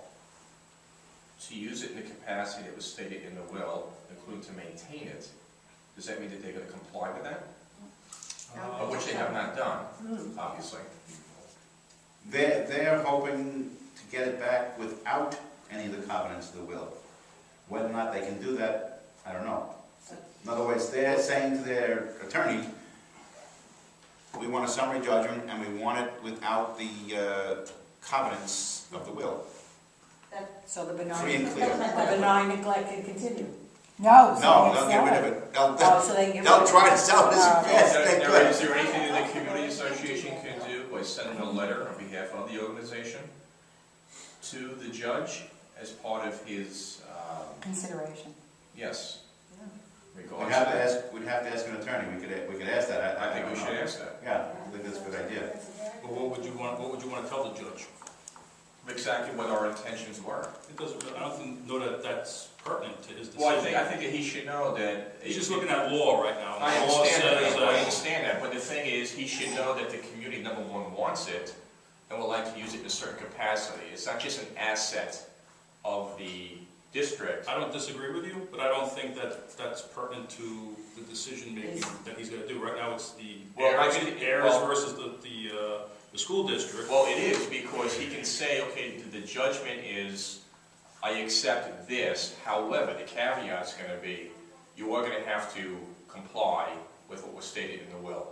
to use it in the capacity that was stated in the will, including to maintain it, does that mean that they're going to comply with that? But which they have not done, obviously. They're hoping to get it back without any of the covenants of the will. Whether or not they can do that, I don't know. In other words, they're saying to their attorney, we want a summary judgment and we want it without the covenants of the will. So the Free and clear. benign neglect can continue. No. No, they'll get rid of it. So they get They'll rid of try to sell it as fast as they Now, could. is there anything that the community association can do by sending a letter on behalf of the organization to the judge as part of his Consideration. Yes. We'd have to ask an attorney, we could ask that. I think we should ask that. Yeah, I think that's a good idea. But what would you want to tell the judge? Exactly what our intentions were. It doesn't, I don't know that that's pertinent to his decision. Well, I think that he should know that. He's just looking at law right now. I The law understand says, that, I understand that, but the thing is, he should know that the community, number one, wants it, and would like to use it in a certain capacity. It's not just an asset of the district. I don't disagree with you, but I don't think that that's pertinent to the decision making that he's going to do. Right now, it's the heirs versus the school district. Well, it is, because he can say, okay, the judgment is, I accept this, however, the caveat's going to be, you are going to have to comply with what was stated in the will.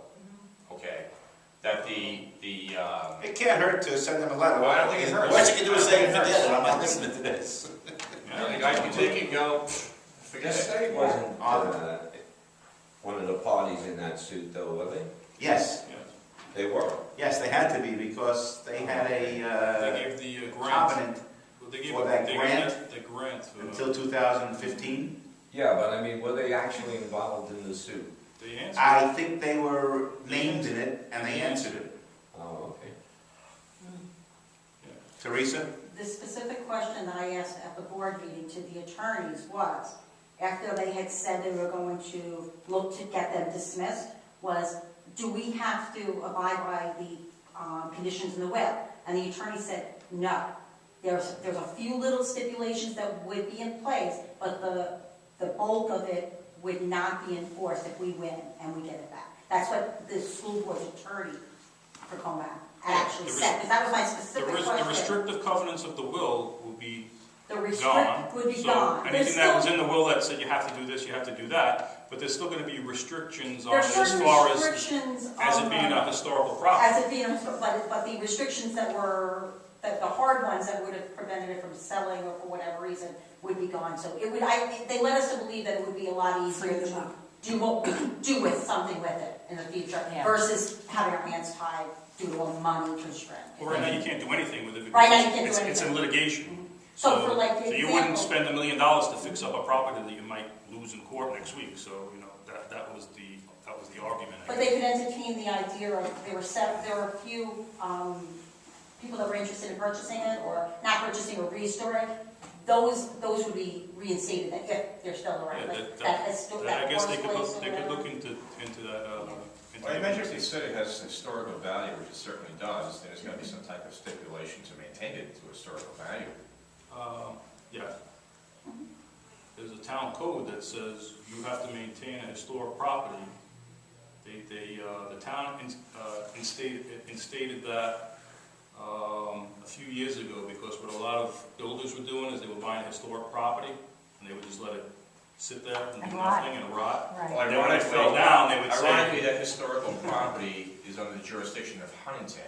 Okay? That It can't hurt to send them a letter. Well, I don't think it hurts. What you can do is say, forget it, I'm not listening to this. They can go, The forget it. state wasn't one of the parties in that suit, though, were they? Yes, They were. yes, they had to be, because they had They a gave the grant. covenant They gave for that they grant gave the grant. until 2015. Yeah, but I mean, were they actually involved in the suit? They answered. I think they were named in it, and they answered it. Oh, okay. Teresa? The specific question that I asked at the board meeting to the attorneys was, after they had said they were going to look to get them dismissed, was, do we have to abide by the conditions in the will? And the attorney said, no. There's a few little stipulations that would be in place, but the bulk of it would not be enforced if we win and we get it back. That's what the school board's attorney for Commack actually said, because that was my specific question. The restrictive covenants of the will will be The gone. restrict would be gone. So There's anything that was still- in the will that said you have to do this, you have to do that, but there's still going to be restrictions on There's it as certain far as restrictions it being a historical property. As it being, but the restrictions that were, the hard ones that would have prevented it from selling or for whatever reason would be gone. So it would, they led us to believe that it would be a lot easier to do what we can do with something with it in the future versus having our hands tied due to a money constraint. Well, right now you can't do anything with it because Right now you can't do it's in anything. litigation. So for like So you wouldn't spend $1 million to fix up a property that you might lose in court next week. So that was the argument. But they could entertain the idea of, there were a few people that were interested in purchasing it, or not purchasing or restoring. Those would be reinstated if they're still around. I guess they could look into that. Well, you mentioned you said it has historical value, which it certainly does. There's going to be some type of stipulation to maintain it to historical value. Yeah. There's a town code that says you have to maintain a historic property. The town instated that a few years ago, because what a lot of builders were doing is they were buying historic property and they would just let it sit there and do nothing and rot. Right. Well, And then when it fell down, they would ironically, say, that historical property is under the jurisdiction of Huntington,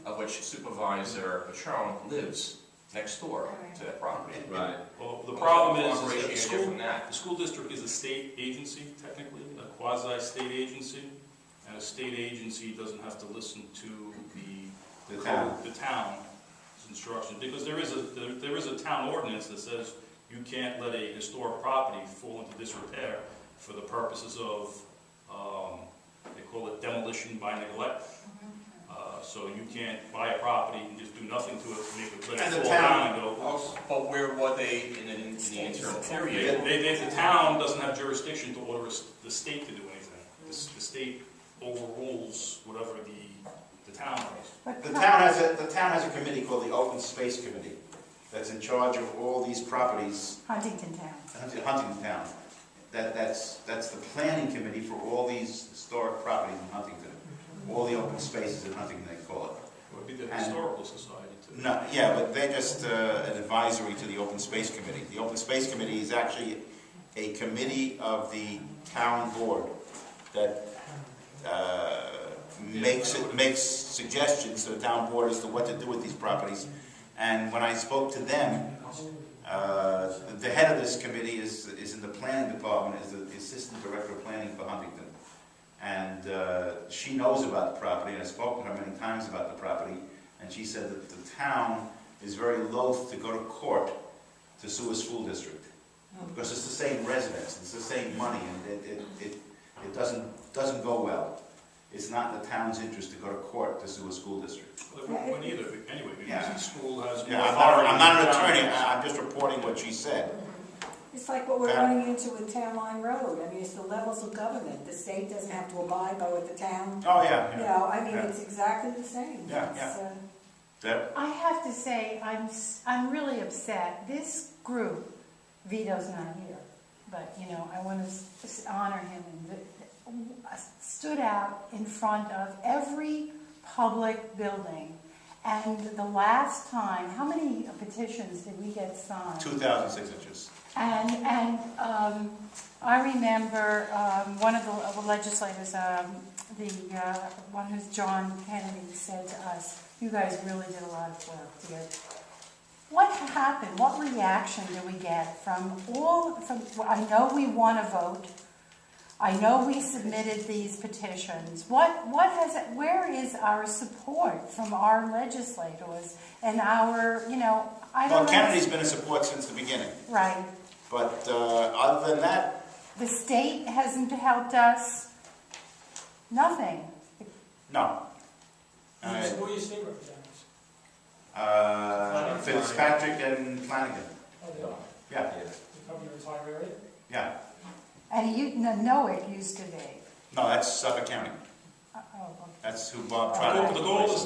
of which Supervisor Patron lives next door to that property. Right. well, the problem is that Cooperation from that. the school district is a state agency, technically, a quasi-state agency, and a state agency doesn't have to listen to The town. the town's instruction, because there is a town ordinance that says you can't let a historic property fall into disrepair for the purposes of, they call it demolition by neglect. So you can't buy a property and just do nothing to it, make it, let And it the fall town- down and go. But where were they in the interim period? The town doesn't have jurisdiction to order the state to do anything. The state overrules whatever the town does. The town has a committee called the Open Space Committee that's in charge of all these properties. Huntington Town. Huntington Town. That's the planning committee for all these historic properties in Huntington. All the open spaces in Huntington, they call it. It would be the historical society too. No, yeah, but they're just an advisory to the Open Space Committee. The Open Space Committee is actually a committee of the town board that makes suggestions to the town board as to what to do with these properties. And when I spoke to them, the head of this committee is in the planning department, is the assistant director of planning for Huntington. And she knows about the property, and I've spoken to her many times about the property, and she said that the town is very loath to go to court to sue a school district. because it's the same residents, it's the same money, and it doesn't go well. It's not in the town's interest to go to court to sue a school district. Well, it wouldn't either, anyway, because Yeah. the school has more Yeah, authority. I'm not an than the town attorney, does. I'm just reporting what she said. It's like what we're running into with Town Line Road. I mean, it's the levels of government. The state doesn't have to abide by what the town, Oh, yeah, you yeah. know, I mean, Yeah. it's exactly the same. Yeah, It's, yeah. Deb? I have to say, I'm really upset. This group, Vito's not here, but, you know, I want to honor him, and stood out in front of every public building. And the last time, how many petitions did we get signed? 2,000 signatures. And I remember one of the legislators, the one who's John Kennedy, said to us, "You guys really did a lot of work to get." What happened? What reaction did we get from all? I know we want to vote. I know we submitted these petitions. Where is our support from our legislators and our, you know, I don't know. Well, Kennedy's been in support since the beginning. Right. But other than that, The state hasn't helped us. Nothing. no. Who are your state representatives? Fitzpatrick and Flanagan. Oh, they are. Yeah, They cover your entire area? yeah. And Noack used to be. No, that's Suffolk County. Oh, okay. That's who Bob The tried goal- to... The goal is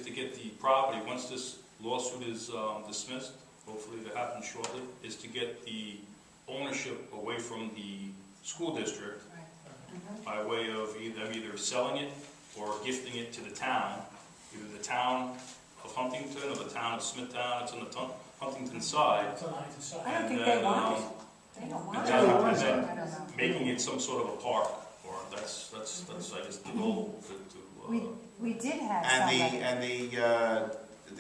to get the property, once this lawsuit is dismissed, hopefully that happens shortly, is to get the ownership away from the school district by way of either selling it or gifting it to the town, either the town of Huntington or the town of Smithtown. It's on the Huntington side. It's on Huntington side. I don't And think then, they want it. They don't want And it. then, I and then don't know. making it some sort of a park, or that's I guess the goal We did have somebody.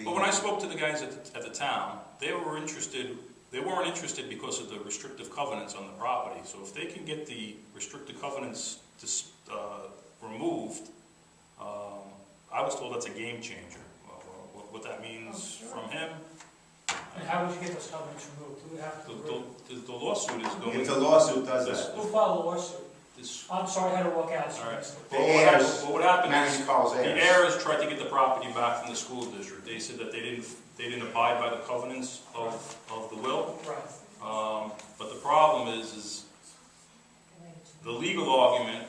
But when I spoke to the guys at the town, they weren't interested because of the restrictive covenants on the property. So if they can get the restrictive covenants removed, I was told that's a game changer. What that means from him. And how would you get those covenants removed? Who would have to agree? The lawsuit is going. If the lawsuit does that. Who filed the lawsuit? This, I'm sorry, I had to walk out. all right. The heirs, What happened Marion is, Carl's the heirs. heirs tried to get the property back from the school district. They said that they didn't abide by the covenants of the will. Right. But the problem is the legal argument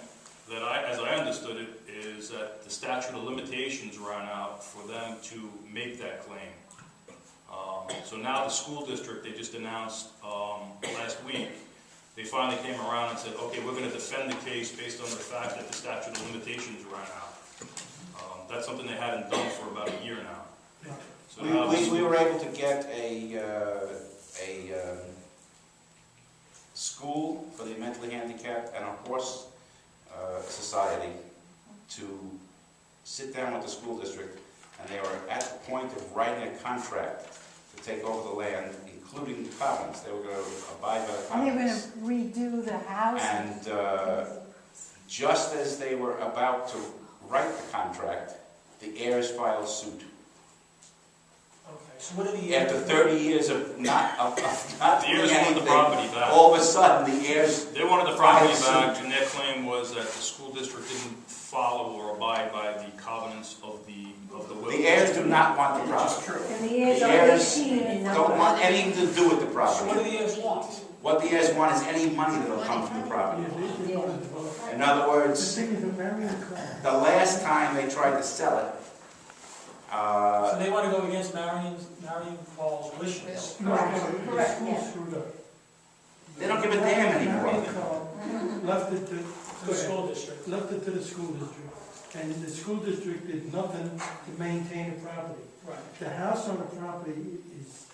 that as I understood it, is that the statute of limitations ran out for them to make that claim. So now the school district, they just announced last week, they finally came around and said, okay, we're going to defend the case based on the fact that the statute of limitations ran out. That's something they hadn't done for about a year now. So now We were able to get a school for the mentally handicapped and a horse society to sit down with the school district, and they were at the point of writing a contract to take over the land, including the covenants. They were going to abide by the And they were covenants. going to redo the house. And just as they were about to write the contract, the heirs filed suit. Okay, so what are the... After 30 years of not the doing heirs wanted the anything, property back. all of a sudden the heirs They wanted the property filed back, and their claim was that the school district didn't follow or abide by the covenants of the will. The heirs do not want the property. And the heirs The are heirs 18 and don't want anything to do with the So what do property. the heirs want? What the heirs want is any money that will come from the property. In other The words, thing is that Marion Carl, the last time they tried to sell it, So they want to go against Marion Paul's wishes. Correct, the yeah. school screwed up. they don't give a damn anymore. Marion Carl left it to The school district. left it to the school district, and the school district did nothing to maintain the property. Right. The house on the property is,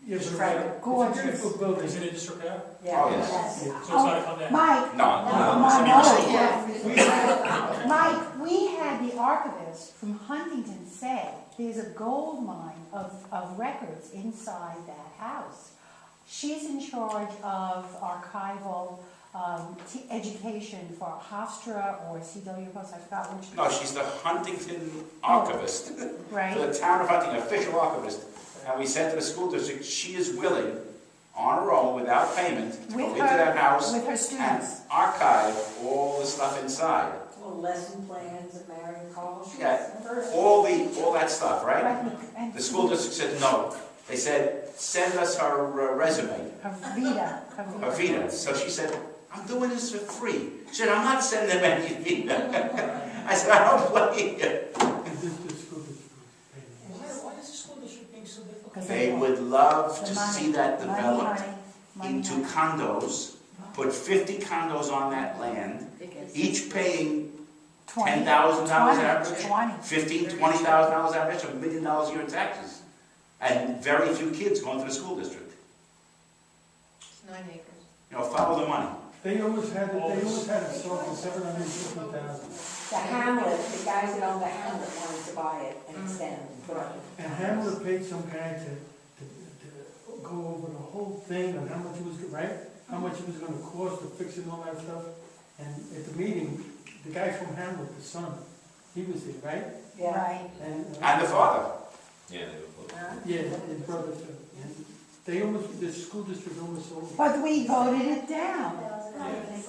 yeah, It's but right. it's a beautiful building. Is it in disrepair? Oh, yes. Yes. So it's got to come down. Mike, No, Mike, we had the archivist from Huntington say there's a gold mine of records inside that house. She's in charge of archival education for Hofstra or CW Post, I forgot which. No, she's the Huntington archivist. Right. For the town of Huntington, official archivist. And we said to the school district, she is willing on her own without payment to go With into that house with her and students. archive all the stuff inside. Well, lesson plans of Marion College. Yeah, all that stuff, right? The school district said no. They said, send us her resume, her Vita. So she said, I'm doing this for free. She said, I'm not sending them any Vita. I said, I don't blame you. Why is the school district being so difficult? They would love to see that developed into condos, put 50 condos on that land, each paying $10,000 average, $15,000, $20,000 average, $1 million a year in taxes. And very few kids going to the school district. It's 9 acres. You know, follow the money. They almost had it sold for $750,000. The Hamlet, the guys that own the Hamlet wanted to buy it and extend, put up. And Hamlet paid some guy to go over the whole thing on how much it was, right? How much it was gonna cost to fix it and all that stuff. And at the meeting, the guy from Hamlet, the son, he was there, right? Yeah. Right. And the father. Yeah, they were both. Yeah, his brother too. And they almost, the school district almost sold it. But we voted it down. More than 2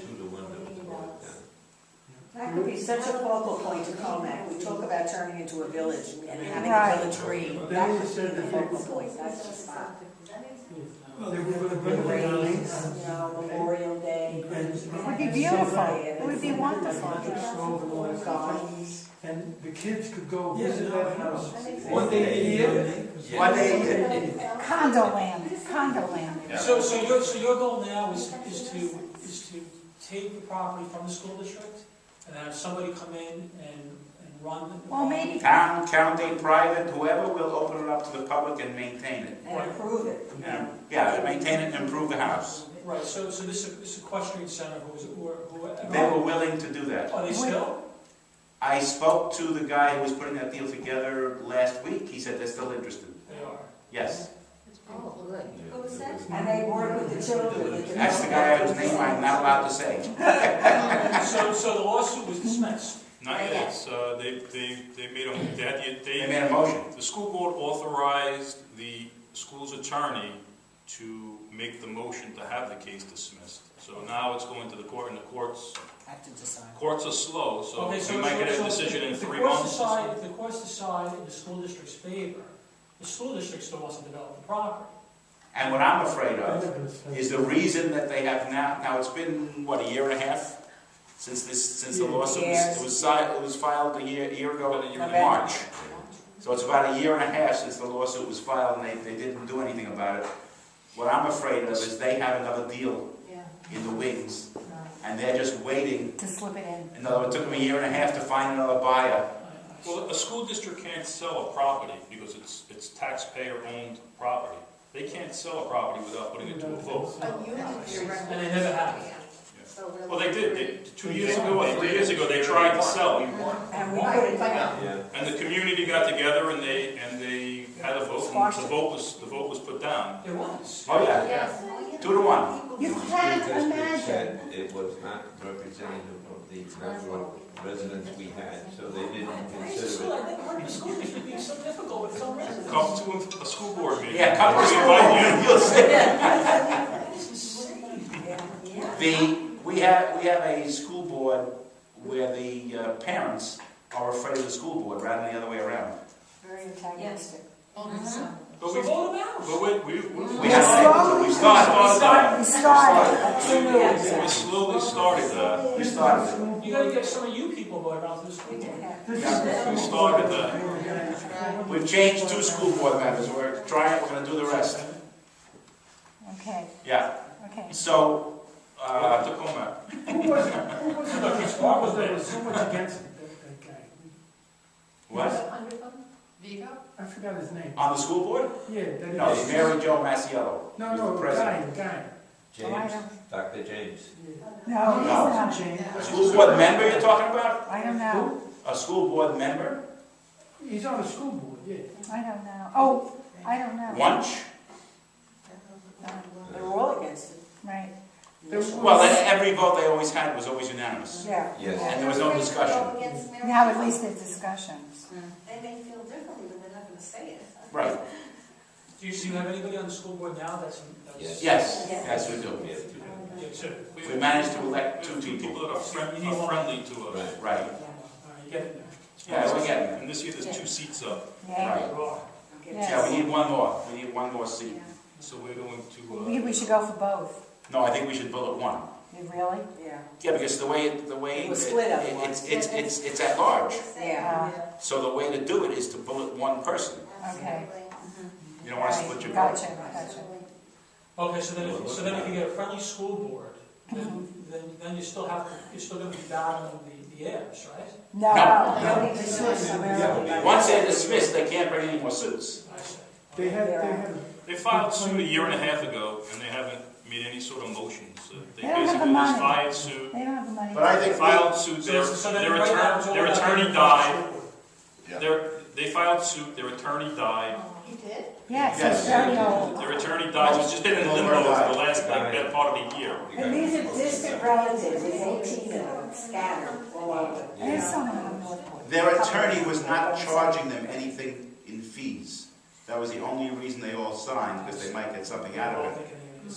to 1 to vote it down. That could be such a focal point to Commack. We talk about turning into a village and having Right. a village green. That could be the focal point, that's the spot. They were gonna bring it Parades, down. you know, Memorial Day. It would be beautiful. It would be wonderful. Gardens. And the kids could go visit that house. One day a year. One day a year. Condo land. So your goal now is to take the property from the school district and have somebody come in and run the Well, maybe. Town, county, private, whoever will open it up to the public and maintain it. And improve it. Yeah, maintain it and improve the house. Right, so this equestrian center, whoever. They were willing to do that. Are they still? I spoke to the guy who was putting that deal together last week. He said they're still interested. They are. Yes. Oh, good. Who was that? And they work with the children. That's the guy whose name I'm not allowed to say. So the lawsuit was dismissed. Not yet, so they made They made a motion. The school board authorized the school's attorney to make the motion to have the case dismissed. So now it's going to the court, and the courts Have to decide. are slow, so Okay, we might get a decision in 3 months. If the courts decide in the school district's favor, the school district still wants to develop the property. And what I'm afraid of is the reason that they have now it's been, what, a year and a half? Since the lawsuit was filed a year ago in March. So it's about a year and a half since the lawsuit was filed, and they didn't do anything about it. What I'm afraid of is they have another deal in the wings, and they're just waiting. To slip it in. In other words, it took them a year and a half to find another buyer. Well, a school district can't sell a property because it's taxpayer-owned property. They can't sell a property without putting it to a vote. And they never have. Well, they did. 2 years ago or 3 years ago, they tried to sell it. And we put it down. And the community got together and they had a vote, and the vote was put down. There was. Oh, yeah. 2 to 1. You can't imagine. Said it was not representative of the number of residents we had, so they didn't consider I it. think part of the school district being so difficult with its own residents. Come to a school board meeting. Yeah, come to a We school invite board, you. you'll see. Insane. We have a school board where the parents are afraid of the school board rather than the other way around. Very antagonistic. But So vote them out. But we We started. We started. We slowly started that. We started. You gotta get some of you people voted out to the school board. We started that. We've changed 2 school board members. We're going to do the rest. Okay, Yeah. okay. So, We'll have to come back. Who was there was so much against that guy? what? I forgot his name. On the school board? Yeah, that No, is. it's Mary Jo Masiello. No, who's no, the the president. guy. James, Dr. James. No, he's No. not. A school board member you're talking about? I don't know. A school board member? He's on the school board, yeah. I don't know. Oh, I don't know. Wunsch? They were all against it. Right. Well, every vote they always had was always unanimous. Yeah. Yes. And there was no discussion. Now at least there's discussions. They may feel differently, but they're not gonna say it. Right. Do you have anybody on the school board now that's? Yes, we do. Yeah, two. We managed to elect two Two people. people that are friendly to us. Right. All right, you get it there. Yeah, we get it. And this year, there's 2 seats up. Right. Yeah, we need one more. We need one more seat. So we're going We to, should go for both. No, I think we should bullet one. Really? Yeah. Yeah, because the way It was split up once. it's at large. Yeah. So the way to do it is to bullet one person. Okay. You don't want to split your vote. Gotcha. Okay, so then if you get a friendly school board, then you're still gonna be battling the heirs, right? No. Once they're dismissed, they can't bring any more suits. I see. they filed suit a year and a half ago, and they haven't made any sort of motions. They They don't have the basically just money. filed suit. They don't have the money. But I They think filed suit, So then right now, it's all their about attorney getting died. the school board. They filed suit, their attorney died. You did? Yes, Yes. it's very old. Their attorney died, it's just been in limbo for the last, like, that part of the year. And these are distant relatives, there's 18 of them scattered all over. There's some of them in Northport. Their attorney was not charging them anything in fees. That was the only reason they all signed, because they might get something out of it.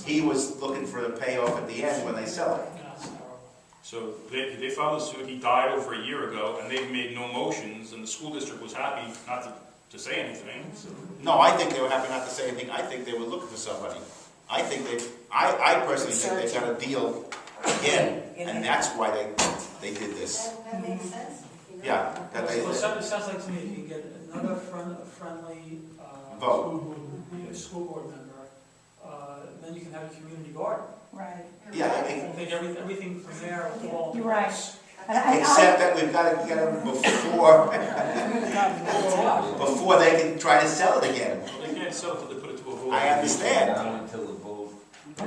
He was looking for the payoff at the end when they sell it. So they filed a suit, he died over a year ago, and they've made no motions, and the school district was happy not to say anything, so. No, I think they were happy not to say anything. I think they were looking for somebody. I I personally think they got a deal again, and that's why they did this. That makes sense. Yeah, that they, Well, it sounds like to me, if you get another friendly Vote. school board member, then you can have a community garden. Right. yeah, I think everything from there will fall into You're right. place. except that we've got to get them before they can try to sell it again. Well, they can't sell it until they put it to a vote. I understand, Down until the vote.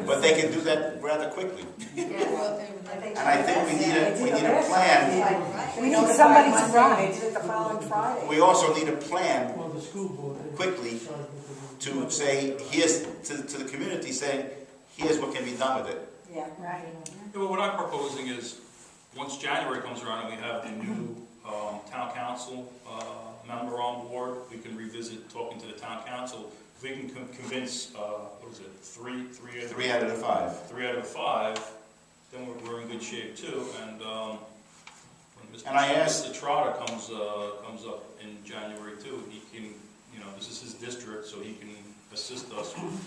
but they can do that rather quickly. And And I think we need a plan. We need somebody to run. They did it the following Friday. We also need a plan Well, the school board. quickly to say, here's, to the community saying, here's what can be done with it. Yeah. Right. Yeah, well, what I'm proposing is, once January comes around and we have the new town council member on board, we can revisit talking to the town council. If we can convince, what is it, Three out of the five. 3 out of the 5, then we're in good shape too. And when Mr. And I asked- Mr. Trotter comes up in January too, he can, this is his district, so he can assist us with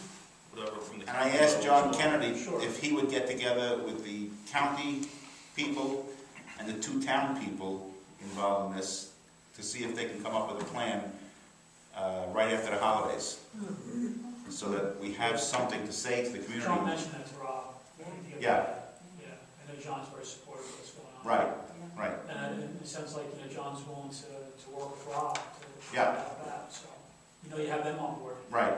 whatever from the. And I asked John Kennedy if he would get together with the county people and the 2 town people involved in this to see if they can come up with a plan right after the holidays, so that we have something to say to the John community. mentioned that to Rob. Yeah. Yeah, I know John's very supportive of what's going on. Right. And it sounds like, John's willing to work with Rob to Yeah. help that, so, you have them on board. Right.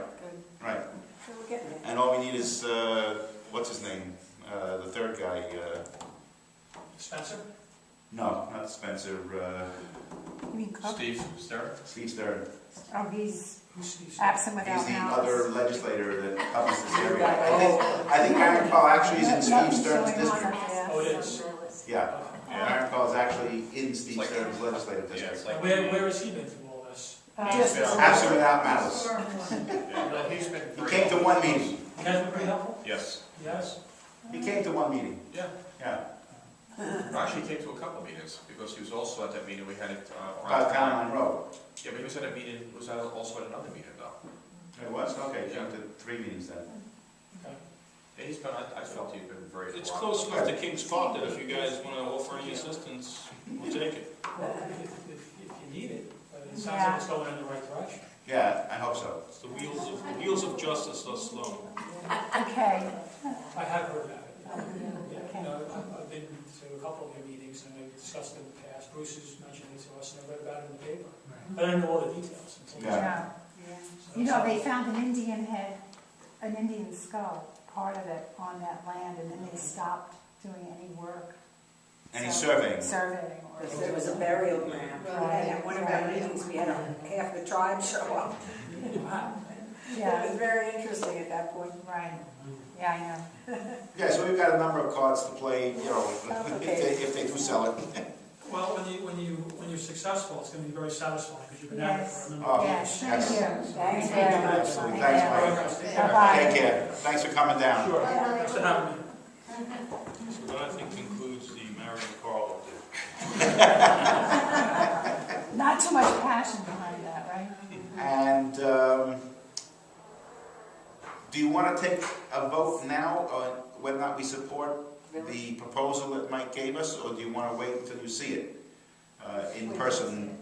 Right. So we're getting it. And all we need is, what's his name? The third guy, Spencer? no, not Spencer, You mean Cook? Steve Stern? Steve Stern. Oh, he's Who's Steve? absent without He's the malice. other legislator that covers this area. I think Aaron Paul actually is in Steve Stern's district. Oh, it is. Yeah, Aaron Paul is actually in Steve Stern's legislative Yeah, it's district. like. Where has he been through all this? Absolutely without malice. Yeah, he's been He very came to one meeting. You guys been pretty helpful? Yes. Yes? He came to one meeting. Yeah. Yeah. Actually, he came to a couple meetings, because he was also at that meeting we had it. About Town Line Road. Yeah, but he was at a meeting, was also at another meeting though. It was? Okay, he came to 3 meetings then. Okay. Yeah, he's been, I felt he's been very. It's close enough to King's Park that if you guys want to offer any assistance, we'll take it. Well, if you need it, but it sounds like it's going in the right direction. Yeah, I hope so. The wheels of justice are slow. Okay. I have heard about it. I've been to a couple of their meetings and we've discussed it in the past. Bruce has mentioned it to us and I read about it in the paper. I didn't know all the details until. Yeah. They found an Indian head, an Indian skull, part of it on that land, and then they stopped doing any work. Any surveying? Surveying. There was a burial ground. Right. At one of our meetings, we had half the tribe show up. Wow. Yeah. It was very interesting at that point. Right. Yeah, I know. Yeah, so we've got a number of cards to play, if they do sell it. Well, when you're successful, it's going to be very satisfying because you've been at it for a number Oh, of Yes, years. thank you. Thanks Thank very you. much. Absolutely, thanks, Mike. Bye-bye. Take care, thanks for coming down. Sure, thanks for having me. So that I think concludes the Marion Carl update. Not too much passion behind that, right? And do you want to take a vote now on whether or not we support the proposal that Mike gave us, or do you want to wait until you see it in person?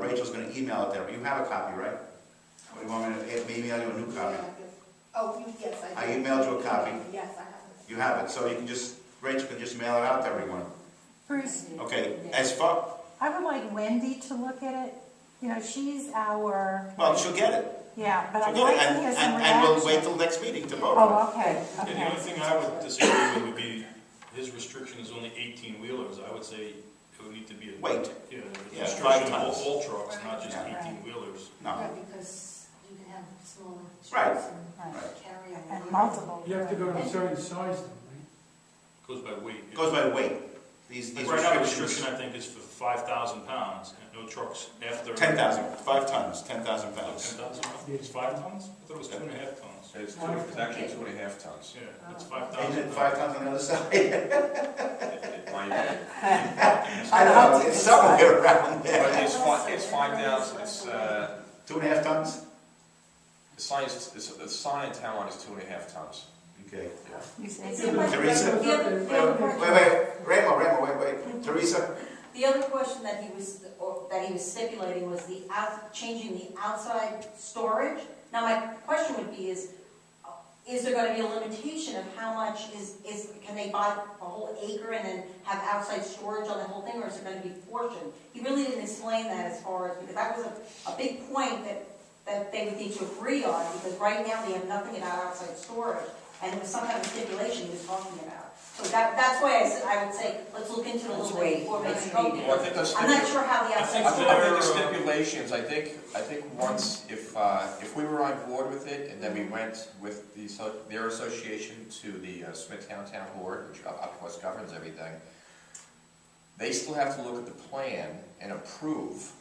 Rachel's going to email it there. You have a copy, right? Or do you want me to email you a new copy? Oh, yes, I emailed you a copy. Yes, I have it. You have it, so you can just, Rachel can just mail it out to everyone. Bruce, Okay, as far, I would like Wendy to look at it. You know, she's our, well, she'll get it. yeah, but I'd She'll like get it, to hear some and we'll wait reaction. till next meeting to vote on it. Oh, okay, Yeah, the okay. only thing I would disagree with would be his restriction is only 18-wheelers. I would say it would need to be a... Wait. Yeah, a Yeah, restriction 5 of tons. all trucks, not just Yeah. 18-wheelers. No, Because you can have smaller Right. trucks and Right. carry And multiple. You have to go to a certain size, though, right? Goes by weight. it goes by weight. These Like right now, the restrictions, restriction, I think, is for 5,000 pounds, and no trucks after... 10,000, 5 tons, 10,000 pounds. 10,000 pounds? It's 5 tons? I thought it was 2.5 tons. It's actually 2.5 tons. Yeah, it's Isn't 5,000. it 5 tons on the other side? It might be. I don't know, it's somewhere around But there. it's 5,000, it's, 2.5 tons? the sign in town line is 2.5 tons. Okay. You say It's so. in my- Teresa? the other question- Ramo, wait. Teresa? The other question that he was stipulating was changing the outside storage. Now, my question would be is there going to be a limitation of how much can they buy a whole acre and then have outside storage on the whole thing, or is it going to be portioned? He really didn't explain that as far as, because that was a big point that they would need to agree on, because right now they have nothing about outside storage, and it was some kind of stipulation he was talking about. So that's why I would say, let's look into it a little bit before making a vote, Well, I think because I'm not sure how the outside I think the storage. stipulations, I think once, if we were on board with it, and then we went with their association to the Smithtown Town Board, which of course governs everything, they still have to look at the plan and approve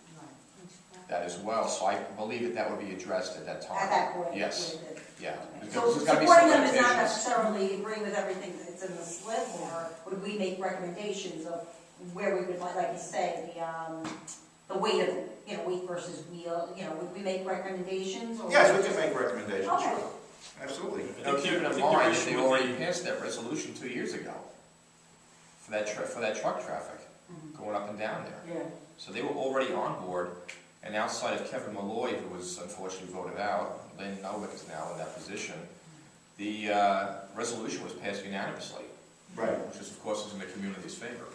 that as well, so I believe that would be addressed at that time. At that point. Yes, yeah. So There's gotta be supporting some them is not limitations. necessarily agreeing with everything that's in the slip, or would we make recommendations of where we would, like you say, the weight of it, weight versus wheel, would we make recommendations? Or Yes, we can make recommendations, Okay. sure. Absolutely. Now, keeping in mind that they already passed that resolution 2 years ago for that truck traffic going up and down there. Yeah. So they were already on board, and outside of Kevin Malloy, who was unfortunately voted out, Lynn Novick is now in that position, the resolution was passed unanimously. Right. Which is, of course, is in the community's favor.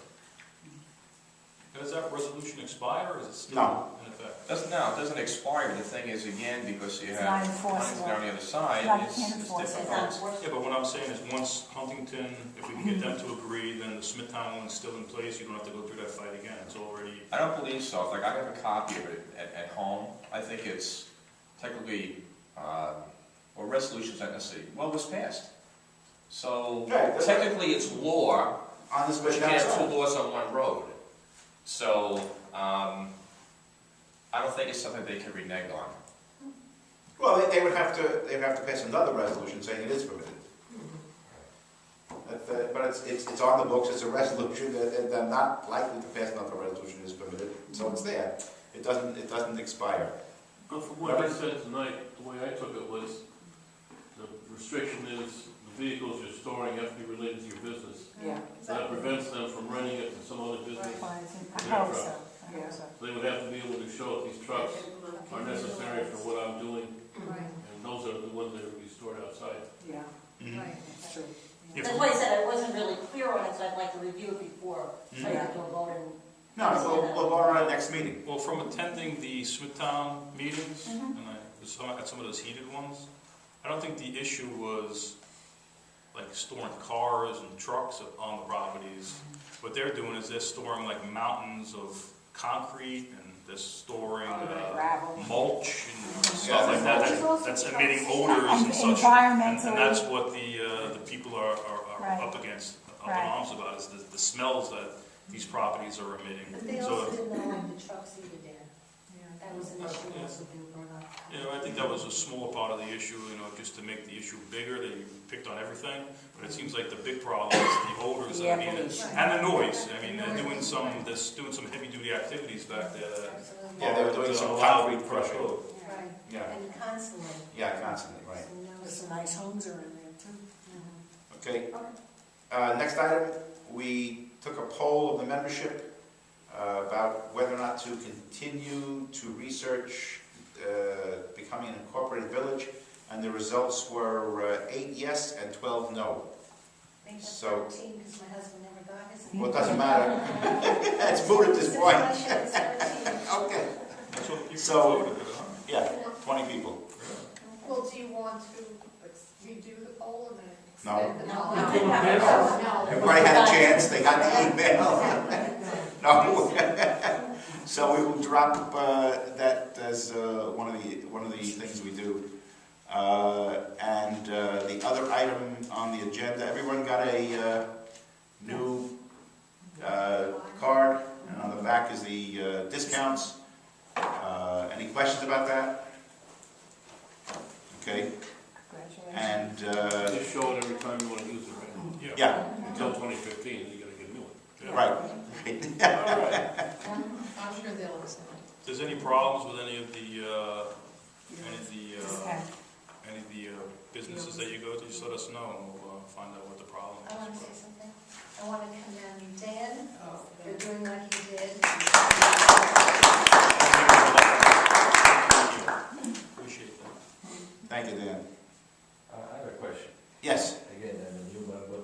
Does that resolution expire, or is it still No. in effect? It doesn't expire. The thing is, again, because you It's have not enforceable. Huntington on the other side, Not- it's can't enforce it. difficult. Yeah, but what I'm saying is, once Huntington, if we can get them to agree, then the Smithtown one's still in place, you don't have to go through that fight again, it's already... I don't believe so. Like, I have a copy of it at home. I think it's technically, or resolution's not necessarily, well, it was passed. So Right. technically, it's law, On this but you way can't have outside. two laws on one road. So, I don't think it's something they can renege on. Well, they would have to pass another resolution saying it is permitted. But it's on the books, it's a resolution, that they're not likely to pass another resolution is permitted, so it's there. It doesn't expire. But from what I said tonight, the way I took it was, the restriction is the vehicles you're storing have to be related to your business. Yeah. That prevents them from renting it to some other business. I hope so. I hope so. They would have to be able to show if these trucks are necessary for what I'm doing, Right, and those are the ones that will be stored outside. Yeah, Mhm. right. that's true. That's why I said I wasn't really clear on it, so I'd like to review it before, so I have to vote and... No, we'll vote on it next meeting. Well, from attending the Smithtown meetings, Mhm. and I was at some of those heated ones, I don't think the issue was like storing cars and trucks on the properties. What they're doing is they're storing like mountains of concrete, and they're storing Gravel. mulch and stuff Yeah, like that, that's emitting odors and such. Environmental. And that's what the people are Right. up against, up in Right. arms about, is the smells that these properties are emitting. But they So, also didn't know when the trucks either, Dan. That was an issue also being brought up. I think that was a smaller part of the issue, just to make the issue bigger. They picked on everything, but it seems like the big problem is the odors that are being, and the noise. I mean, they're doing some heavy-duty activities back there. Absolutely. Yeah, they were doing some allow concrete crushing. Right. Yeah, And constantly. yeah, constantly, right. There's some nice homes are in there too. Okay. Next item, we took a poll of the membership about whether or not to continue to research becoming an incorporated village, and the results were 8 yes and 12 no. I think that's So- 13 because my husband never got his. Well, it doesn't matter. It's moot at this point. It's 13. Okay. That's what people So- voted, huh? Yeah, 20 people. Well, do you want to redo the poll and then? No. No. Everybody had a chance, they got the email. No. So we will drop that as one of the things we do. And the other item on the agenda, everyone got a new card, and on the back is the discounts. Any questions about that? Okay. And Just show it every time you want to use it, right? yeah, Until 2015, you gotta get a new one. right. All right. I'm sure they'll listen. If there's any problems with any of the businesses that you go to, just let us know, and we'll find out what the problem I want to say is. something. I want to commend Dan for doing what he did. Appreciate that. Thank you, Dan. I have a question. Yes. Again, I'm a new member.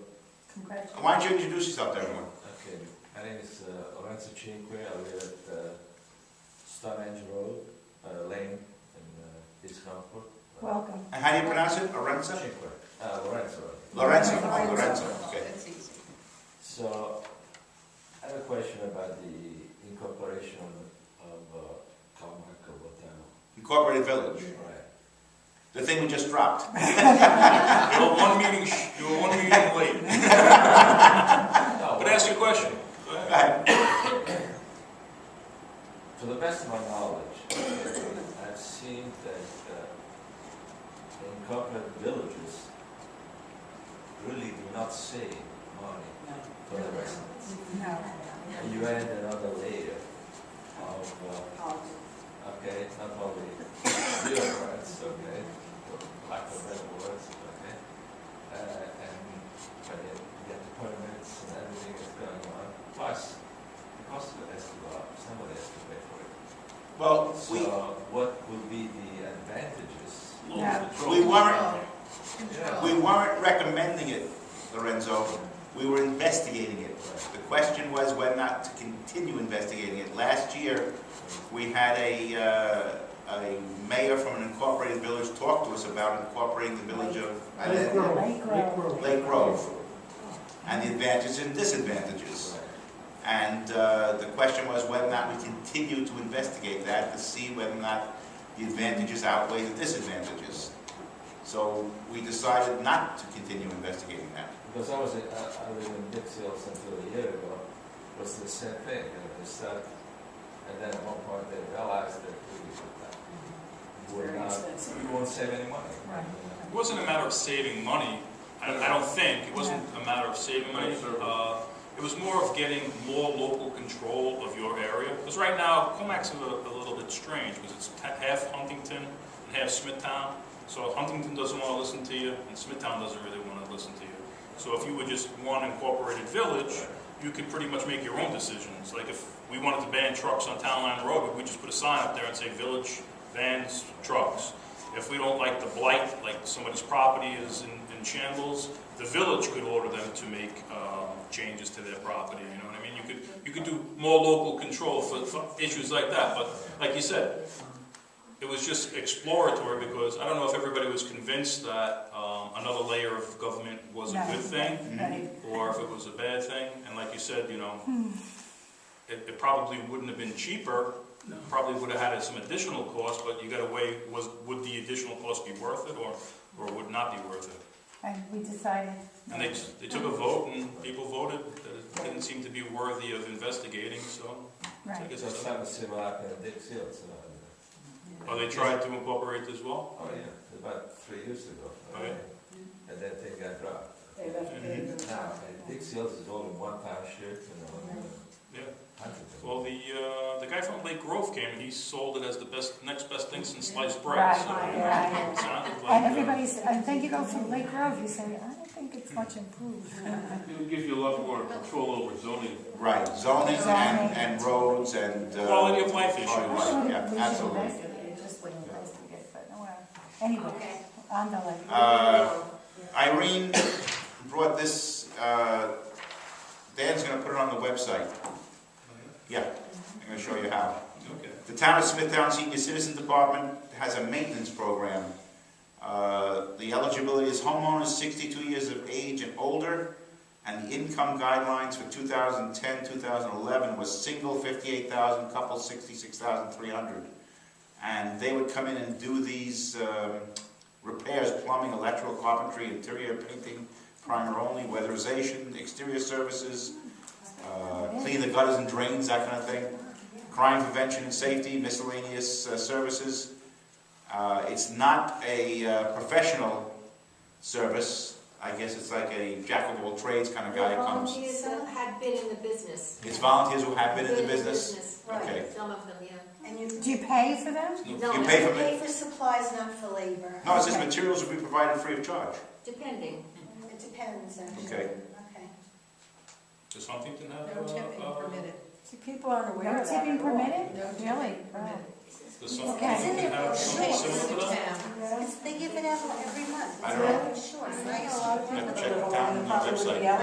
Congratulations. Why don't you introduce yourself to everyone? Okay, my name is Lorenzo Cinque. I live at Stonehenge Road, Lane, in East Concord. Welcome. And how do you pronounce it? Lorenzo? Cinque. Lorenzo. Lorenzo. Oh, Lorenzo. Okay. That's easy. So, I have a question about the incorporation of Commack or whatever. Incorporated Village. Right. The thing we just dropped. You were one meeting late. No, But ask your question. Go ahead. to the best of my knowledge, I've seen that incorporated villages really do not save money for the residents. No. And you add another layer of, okay, it's not only bureaucrats, okay, for lack of better words, okay, and when you get the permits and everything that's going on, plus the cost of it has to go up, somebody has to pay for it. Well, So what would be the advantages? we weren't recommending it, Lorenzo. We were investigating it. The question was whether or not to continue investigating it. Last year, we had a mayor from an incorporated village talk to us about incorporating the village of Lake Grove, and the advantages and disadvantages. And the question was whether or not we continue to investigate that to see whether or not the advantages outweigh the disadvantages. So we decided not to continue investigating that. Because I was in Dixie until a year ago, it was the same thing, they started, and then at one point they realized that we won't save any money. Right. It wasn't a matter of saving money. I don't think. It wasn't a matter of saving money. It was more of getting more local control of your area. Because right now, Commack's a little bit strange because it's half Huntington and half Smithtown. So Huntington doesn't want to listen to you, and Smithtown doesn't really want to listen to you. So if you were just one incorporated village, you could pretty much make your own decisions. Like if we wanted to ban trucks on Town Line Road, we'd just put a sign up there and say village bans trucks. If we don't like the blight, like somebody's property is in shambles, the village could order them to make changes to their property. You know what I mean? You could do more local control for issues like that. But like you said, it was just exploratory because I don't know if everybody was convinced that another layer of government was a good thing or if it was a bad thing. And like you said, you know, it probably wouldn't have been cheaper. Probably would have had some additional cost, but you got to weigh, would the additional cost be worth it or would not be worth it? And we decided. And they took a vote, and people voted that it didn't seem to be worthy of investigating, so. I Right. guess That's it's, something similar to Dick Seals. oh, they tried to incorporate as well? Oh, yeah, about 3 years ago. Oh, yeah. And that thing got dropped. They left it. Now, Dick Seals is all in one township, you know. Yeah. Hundreds of Well, the guy from Lake Grove came, and he sold it as the next best thing since sliced bread. Right, So, right. it sounded And like, everybody's, and then you go through Lake Grove, you say, I don't think it's much improved. It gives you a lot more control over zoning. Right, zoning and roads and. Quality of life issues. Yeah, absolutely. It just wouldn't investigate, but no, anyway, on the lake. Irene brought this, Dan's gonna put it on the website. Yeah, I'm gonna show you how. Okay. The Town of Smithtown Senior Citizen Department has a maintenance program. The eligibility is homeowners 62 years of age and older, and the income guidelines for 2010, 2011 was single 58,000, couple 66,300. And they would come in and do these repairs, plumbing, electrical, carpentry, interior painting, primer only, weatherization, exterior services, clean the gutters and drains, that kind of thing. Crime prevention and safety, miscellaneous services. It's not a professional service. I guess it's like a jack of all trades kind of guy comes. Volunteers that had been in the business. It's volunteers who have been in the business. Right, Okay. some of them, yeah. And you Do you pay for them? No, You pay for pay for supplies, not for labor. No, it says materials will be provided free of charge. depending. It depends, actually. Okay. Okay. Does Huntington have? No tipping permitted. See, people aren't aware No of that tipping at all. permitted? No tipping Really? permitted. Does Okay. Huntington have something similar to that? It's, they give it out every month. I don't know. It's sure, it's nice. You have to check the town website. Yeah.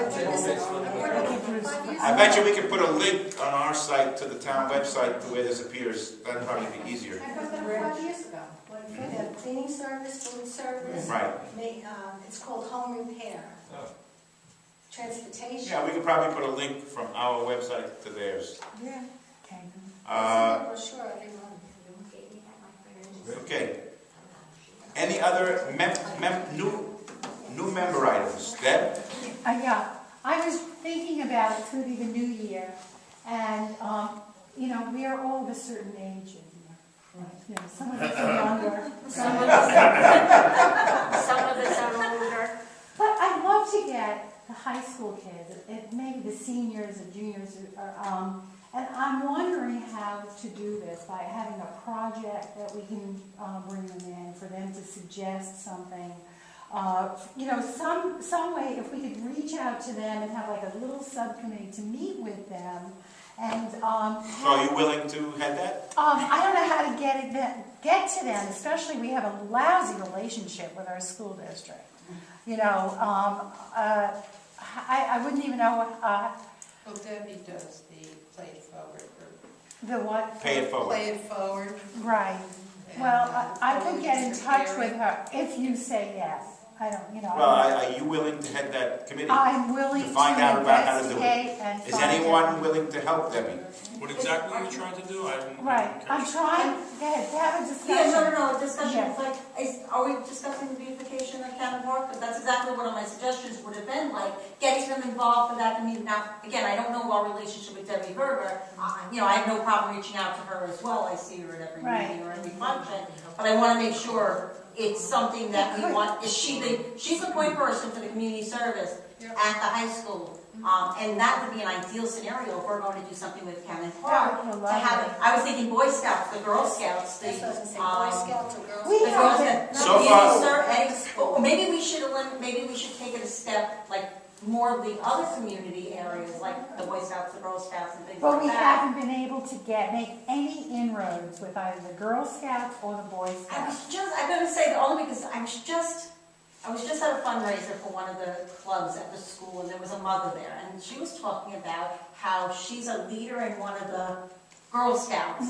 I bet you we could put a link on our site to the town website the way this appears. That'd probably be easier. I got that 5 years ago. They have cleaning service, food service. Right. It's called home repair. Transportation. Yeah, we could probably put a link from our website to theirs. Yeah. Okay. Brochure every month. Okay. Any other new member items? Deb? Yeah, I was thinking about it's going to be the new year, and, you know, we are all of a certain age, and, you know, some of us are younger, some of us are older. But I'd love to get the high school kids, maybe the seniors or juniors, and I'm wondering how to do this by having a project that we can bring them in for them to suggest something. You know, some way, if we could reach out to them and have like a little subcommittee to meet with them, and So are you willing to head that? I don't know how to get to them, especially we have a lousy relationship with our school district. You know, I wouldn't even know. Well, Debbie does the Play It Forward group. The what? Pay it forward. Play It Forward. Right. Well, I could get in touch with her if you say yes. I don't, you know. Well, are you willing to head that committee? I'm willing to to find out about how to do it. investigate and Is find anyone out. willing to help Debbie? What exactly are you trying to do? Right, I'm trying, go ahead, to have a discussion. Yeah, no, discussion, Yeah. it's like, are we discussing the beautification of Cannon Park? But that's exactly one of my suggestions would have been, like, getting them involved for that community. Now, again, I don't know our relationship with Debbie Berger. You know, I have no problem reaching out to her as well. I see her at every meeting or every function. But I want to make sure it's something that we want. She's the point person for the community service at the high school. And that would be an ideal scenario if we're going to do something with Cannon Park. To have it, I was thinking Boy Scouts, the Girl Scouts, the That's what I was gonna say, Boy Scouts or Girl We Scouts. the Girl have Scouts. So far- Or maybe we should take it a step, like more of the other community areas, like the Boy Scouts, the Girl Scouts, and things But like we that. haven't been able to make any inroads with either the Girl Scouts or the Boy Scouts. I'm going to say that only because I was just at a fundraiser for one of the clubs at the school, and there was a mother there, and she was talking about how she's a leader in one of the Girl Scouts,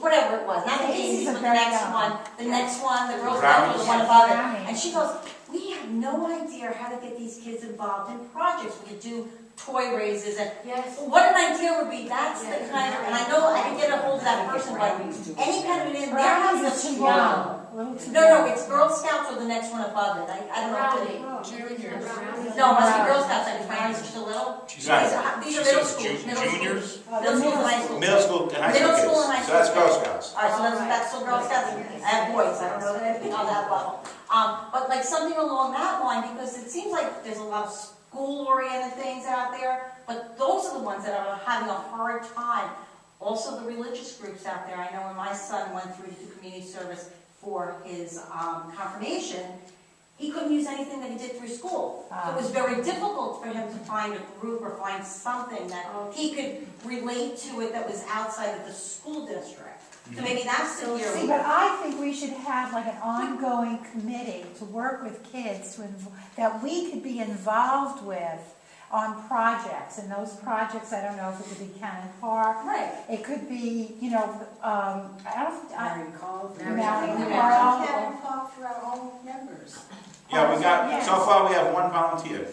whatever it was, not the Daisies Daisies, are but very the next one, the Girl Scouts Brownies. was the one above it. Brownies. And she goes, we have no idea how to get these kids involved in projects. We could do toy raises and, Yes. what an idea would be, that's the kind of, and I know I can get a hold of that person, but any kind of an, there has Brownies a is too strong. young. A little too No, young. it's Girl Scouts or the next one above it, I don't know. Juniors. No, it must be Girl Scouts, like brownies are still little. She Right. says, These she are middle says school, middle school. juniors? Middle school and high school. Middle school and high Middle school school and high kids. So school. that's Girl Scouts. All right, so that's still Girl Scouts. I have boys, I don't know anything on that level. But like something along that line, because it seems like there's a lot of school-oriented things out there, but those are the ones that are having a hard time. Also, the religious groups out there. I know when my son went through to do community service for his confirmation, he couldn't use anything that he did through school. So it was very difficult for him to find a group or find something that he could relate to it that was outside of the school district. So maybe that's the year. See, but I think we should have like an ongoing committee to work with kids that we could be involved with on projects. And those projects, I don't know if it could be Cannon Park. Right. It could be, you know, Marion Carl. Marion Cannon Carl. Park for our own members. Yeah, we got, Yes. so far we have one volunteer.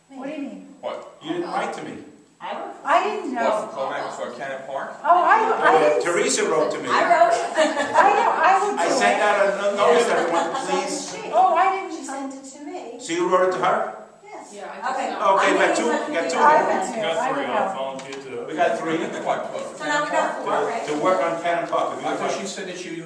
What do you mean? What? You didn't write to me. I didn't What, know. for Commack, for Cannon Park? Oh, I didn't. Teresa wrote to me. I wrote. I would I do sent it. out a notice to everyone, please. Oh, I didn't. She sent it to me. So you wrote it to her? Yes. Yeah, Okay. Okay, we got two, we got two. I would You do. got I three, would I'll help. volunteer to. We got three What, So now we got four, right? to work on Cannon Park. I thought you said that you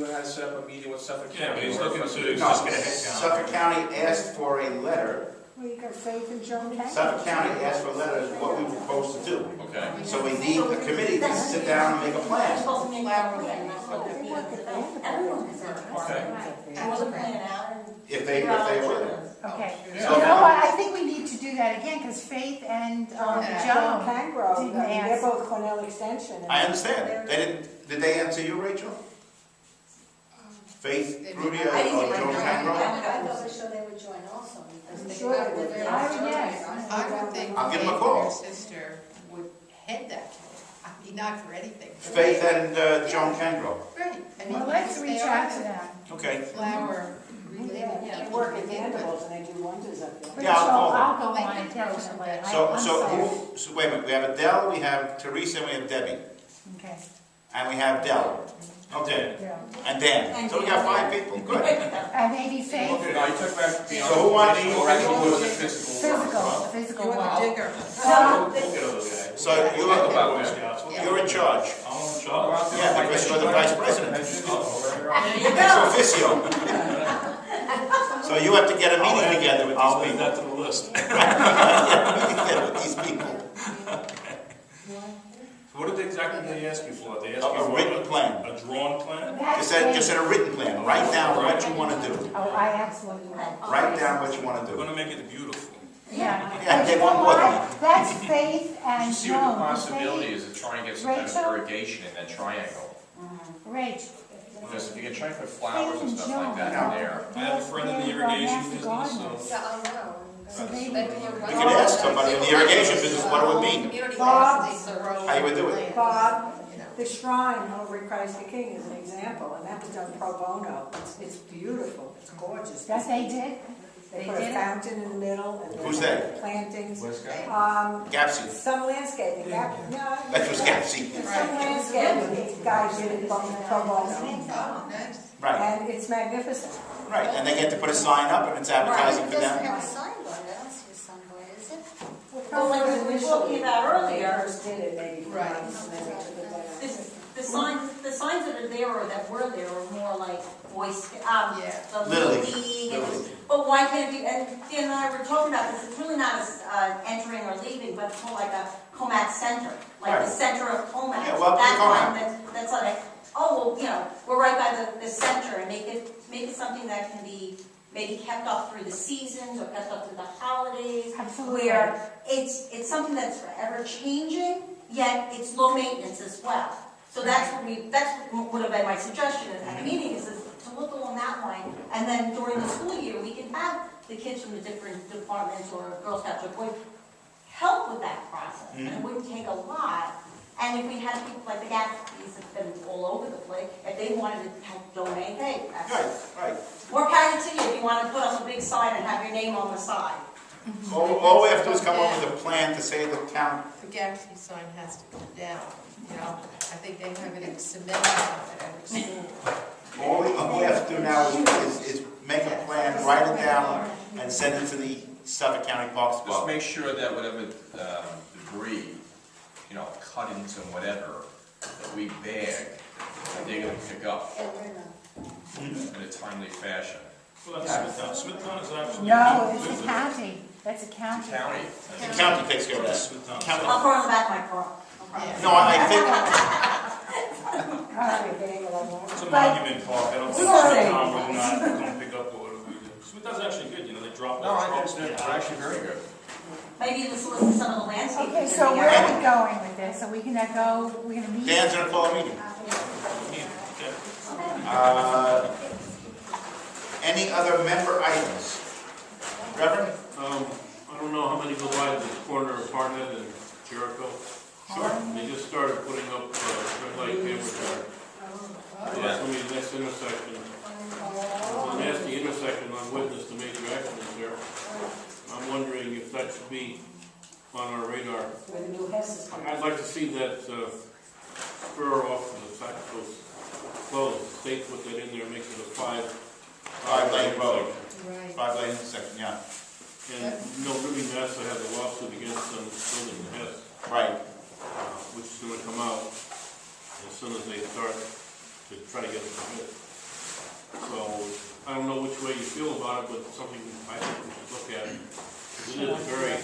had set up a meeting with Suffolk Yeah, County. but he's or- looking to No, just get a head count. Suffolk County asked for a letter. Well, you got Faith and Joan Kane. Suffolk County asked for a letter of what we propose to do. Okay. So we need a committee to sit down and make a We're plan. supposed to make that plan, that's what they're being, everyone has their part. Okay. Draw the plan out and. If they will. Okay. Yeah. You know what, I think we need to do that again, because Faith and Joan Joan Kangrove, didn't they're ask. both Cornell Extension. and- I understand. They didn't, did they answer you, Rachel? Faith, Rudy, or I didn't get my Joan number. Cangrove? I thought for sure they would join also because I'm they sure got they would. their. I would, yes. I would think I'll give them a call. Your sister would head that committee. I mean, not for anything. but- Faith and Joan Cangrove. Right. I mean, Well, let's because reach they out are to them. Okay. flower related. Yeah, they work at Vanderbilt's and they do wonders up there. Yeah, I'll call them. I'll go They on can it, throw some definitely. back. So, I'm so sorry. who, so wait a minute, we have Adele, we have Teresa, and we have Debbie, Okay, and we have Dell. Okay, yeah. and Dan. So we got 5 people, good. And maybe Faith, Okay, now you took back the. So who wants- Or actually was it physical? physical You want one. the digger. So, We'll get those guys. So We'll talk about Boy that. Scouts. you're in charge. I'm in charge. Yeah, because you're the vice president. There you Ex go. officio. So you have to get a meeting together with I'll these add people. that to the list. Together with these people. What did exactly they ask you for? They asked you A for written plan. a drawn plan? Just a written plan. Write down what you want to do. oh, I absolutely will. Write down what you want to We're do. gonna make it beautiful. Yeah. Yeah, But they you know want more than what? That's Faith You and see what the Joan. possibility is of trying to get some kind Rachel? of irrigation in that triangle. Rach. Because if you can try to put flowers and stuff like that in there. I have a friend in the irrigation business, so. Yeah, I know. So they We could ask somebody in the irrigation business what it would mean. Bob. How you would do it. Bob, the shrine over at Christ the King is an example, and that was done pro bono. It's beautiful, it's gorgeous. That they did? They They put a did it? fountain in the middle and Who's they? plantings. Gapsy. Some landscaping, no. That was Gapsy. Some landscaping guys did it pro bono. Oh, nice. Right, And it's magnificent. right. And they get to put a sign up and it's advertising for It doesn't them. have a signboard, I don't see a signboard, is it? Well, like we were talking about earlier, First did it maybe for Right. months, and then they took it down. the signs that are there or that were there are more like Boy Scouts, Yeah. the Little Little League. League. Little and- League. But why can't you, and Dan and I were talking about this, it's really not entering or leaving, but it's more like a Commack center, like the Right. center of Commack. Yeah, welcome to That's Commack. one that's like, oh, well, you know, we're right by the center and make it something that can be maybe kept up through the seasons or kept up through the holidays. Absolutely. Where it's something that's forever changing, yet it's low maintenance as well. So that's what would have been my suggestion at the meeting, is to look along that line, and then during the school year, we can have the kids from the different departments or Girl Scouts or Boys help with that process, and it wouldn't take a lot. And if we had people like the Gatsby's have been all over the place, if they wanted to help donate, hey, Right, that's right. more power to you if you want to put up a big sign and have your name on the side. All we have to do is come up with a plan to say the town, The Galaxy sign has to come down, you know, I think they have it in cement at every school. all we have to do now is make a plan, write it down, and send it to the Suffolk County Parks Just Department. make sure that whatever debris, you know, cuttings and whatever, that we bag, that they're gonna pick up in a timely fashion. Well, that's Smithtown. Smithtown is actually. No, it's a county. That's a county. County. The county takes care of that. Smithtown. I'll throw it in the back of my car. No, I think, It's a monument park, I don't think Smithtown would not come pick up what we do. Smithtown's actually good, you know, they drop No, their I trucks. think they're actually very good. Maybe you can solicit some of the landscaping. Okay, so where are we going with this? Are we gonna go, we're gonna meet? Dan's gonna call a meeting. Okay. Any other member items? Reverend? I don't know how many go by the corner of Hartnett and Jericho. Sure. They just started putting up red light cameras there. That's gonna be the next intersection. It's a nasty intersection on Witness, the major accident there. I'm wondering if that should be on our radar. Where the new Hess is coming. I'd like to see that spur off of the fact that those closed. The state put that in there, makes it a Five-lane road. Right. 5-lane intersection, yeah. And, you know, Ruby Massa has a lawsuit against them building the Hess, Right. which is gonna come out as soon as they start to try to get the permit. So, I don't know which way you feel about it, but something I think we should look at. It is very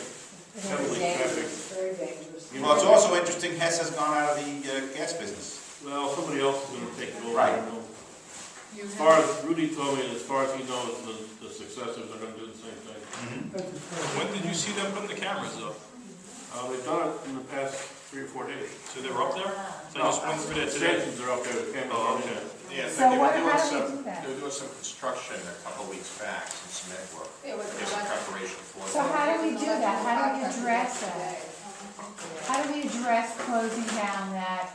heavily trafficked. Very dangerous. Well, it's also interesting, Hess has gone out of the gas business. Well, somebody else is gonna take it over. Right. You know. You As far have, as Rudy told me, as far as he knows, the successors are gonna do the same thing. When did you see them putting the cameras up? They've done it in the past 3 or 4 days. So they were up there? So I just went through there The today. stations are up there, the cameras Oh, are in okay. there. Yeah, So they were what- doing how do we some, do that? they were doing some construction a couple of weeks back, some cement work. it was There's some preparation for So that. how do we do that? How do we address that? How do we address closing down that,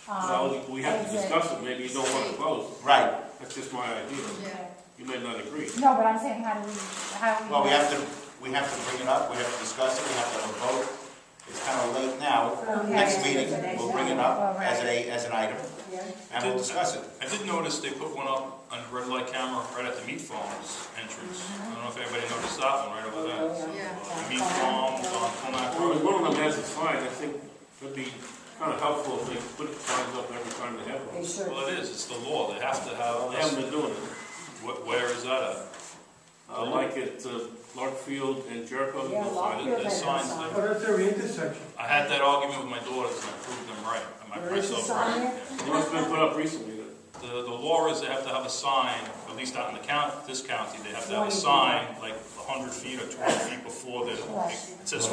Well, we have to exit? discuss it, maybe you don't want to close. Right. That's just my idea. Yeah. You may not agree. No, but I'm saying, how do we? Well, we have to bring it up, we have to discuss it, we have to have a vote. It's kind of late now. Okay. Next meeting, we'll bring it up All right. as an item, and we'll discuss it. I did notice they put one up on the red light camera right at the meat farms entrance. I don't know if anybody noticed that one right over there. Yeah. The meat farms on Commack Well, Road. one of them has a sign, I think it'd be kind of helpful if they put signs up every time they have They one. should. Well, it is, it's the law, they have to have, They haven't been doing it. where is that at? Like at Larkfield and Jericho. Yeah, you'll find it. Larkfield There's has a signs sign. there. Oh, that's every intersection. I had that argument with my daughters and I proved them right. There is a myself sign right. there? It must have been put up recently. The law is they have to have a sign, at least out in the county, this county, they have to have a sign like 100 feet or 200 feet before the, it says,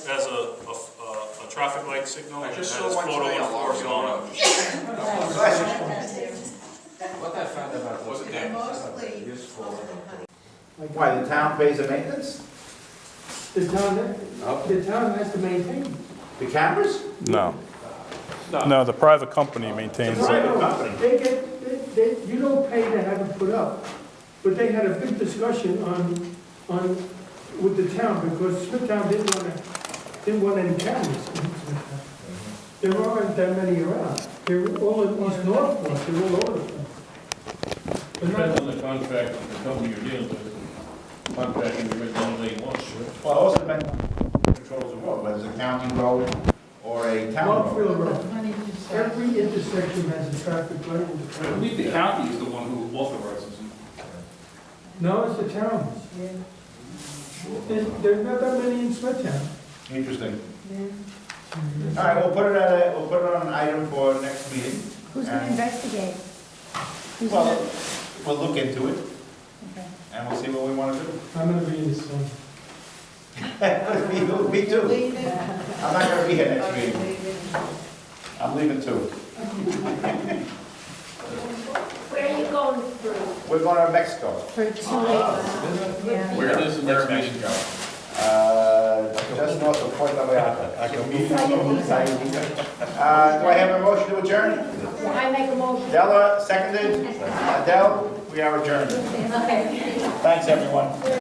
as a traffic light signal, I and it just has saw one photo today on enforcement on Larkfield it. Road. What I found about was it They're that? mostly almond and honey. Why, the town pays the maintenance? The town has to maintain. The cameras? No. No, the private company maintains it. Private company. You don't pay to have it put up, but they had a big discussion with the town, because Smithtown didn't want any cameras in Smithtown. There aren't that many around. They're all in East Northport, they're all over the place. Depends on the contract, the company you're dealing with. Contracting, you're doing what you want. Well, it also depends on who controls the road, whether it's a county road or a town road. Northfield Road, every intersection has a traffic light. I believe the county is the one who authorizes it. No, it's the towns. There's not that many in Smithtown. Interesting. All right, we'll put it on an item for next meeting. Who's gonna investigate? Who's Well, gonna- we'll look into it, Okay. and we'll see what we want to do. I'm gonna be in this one. Me too. Leave it. I'm not gonna be here next meeting. I'm leaving too. Where are you going through? We're going to Mexico. For 2 weeks. Yeah. Where is Mexico? Just north of Puerto Vallarta. Do I have a motion to adjourn? I make a motion. Della, seconded. Adele, we are adjourned. Okay. Thanks, everyone.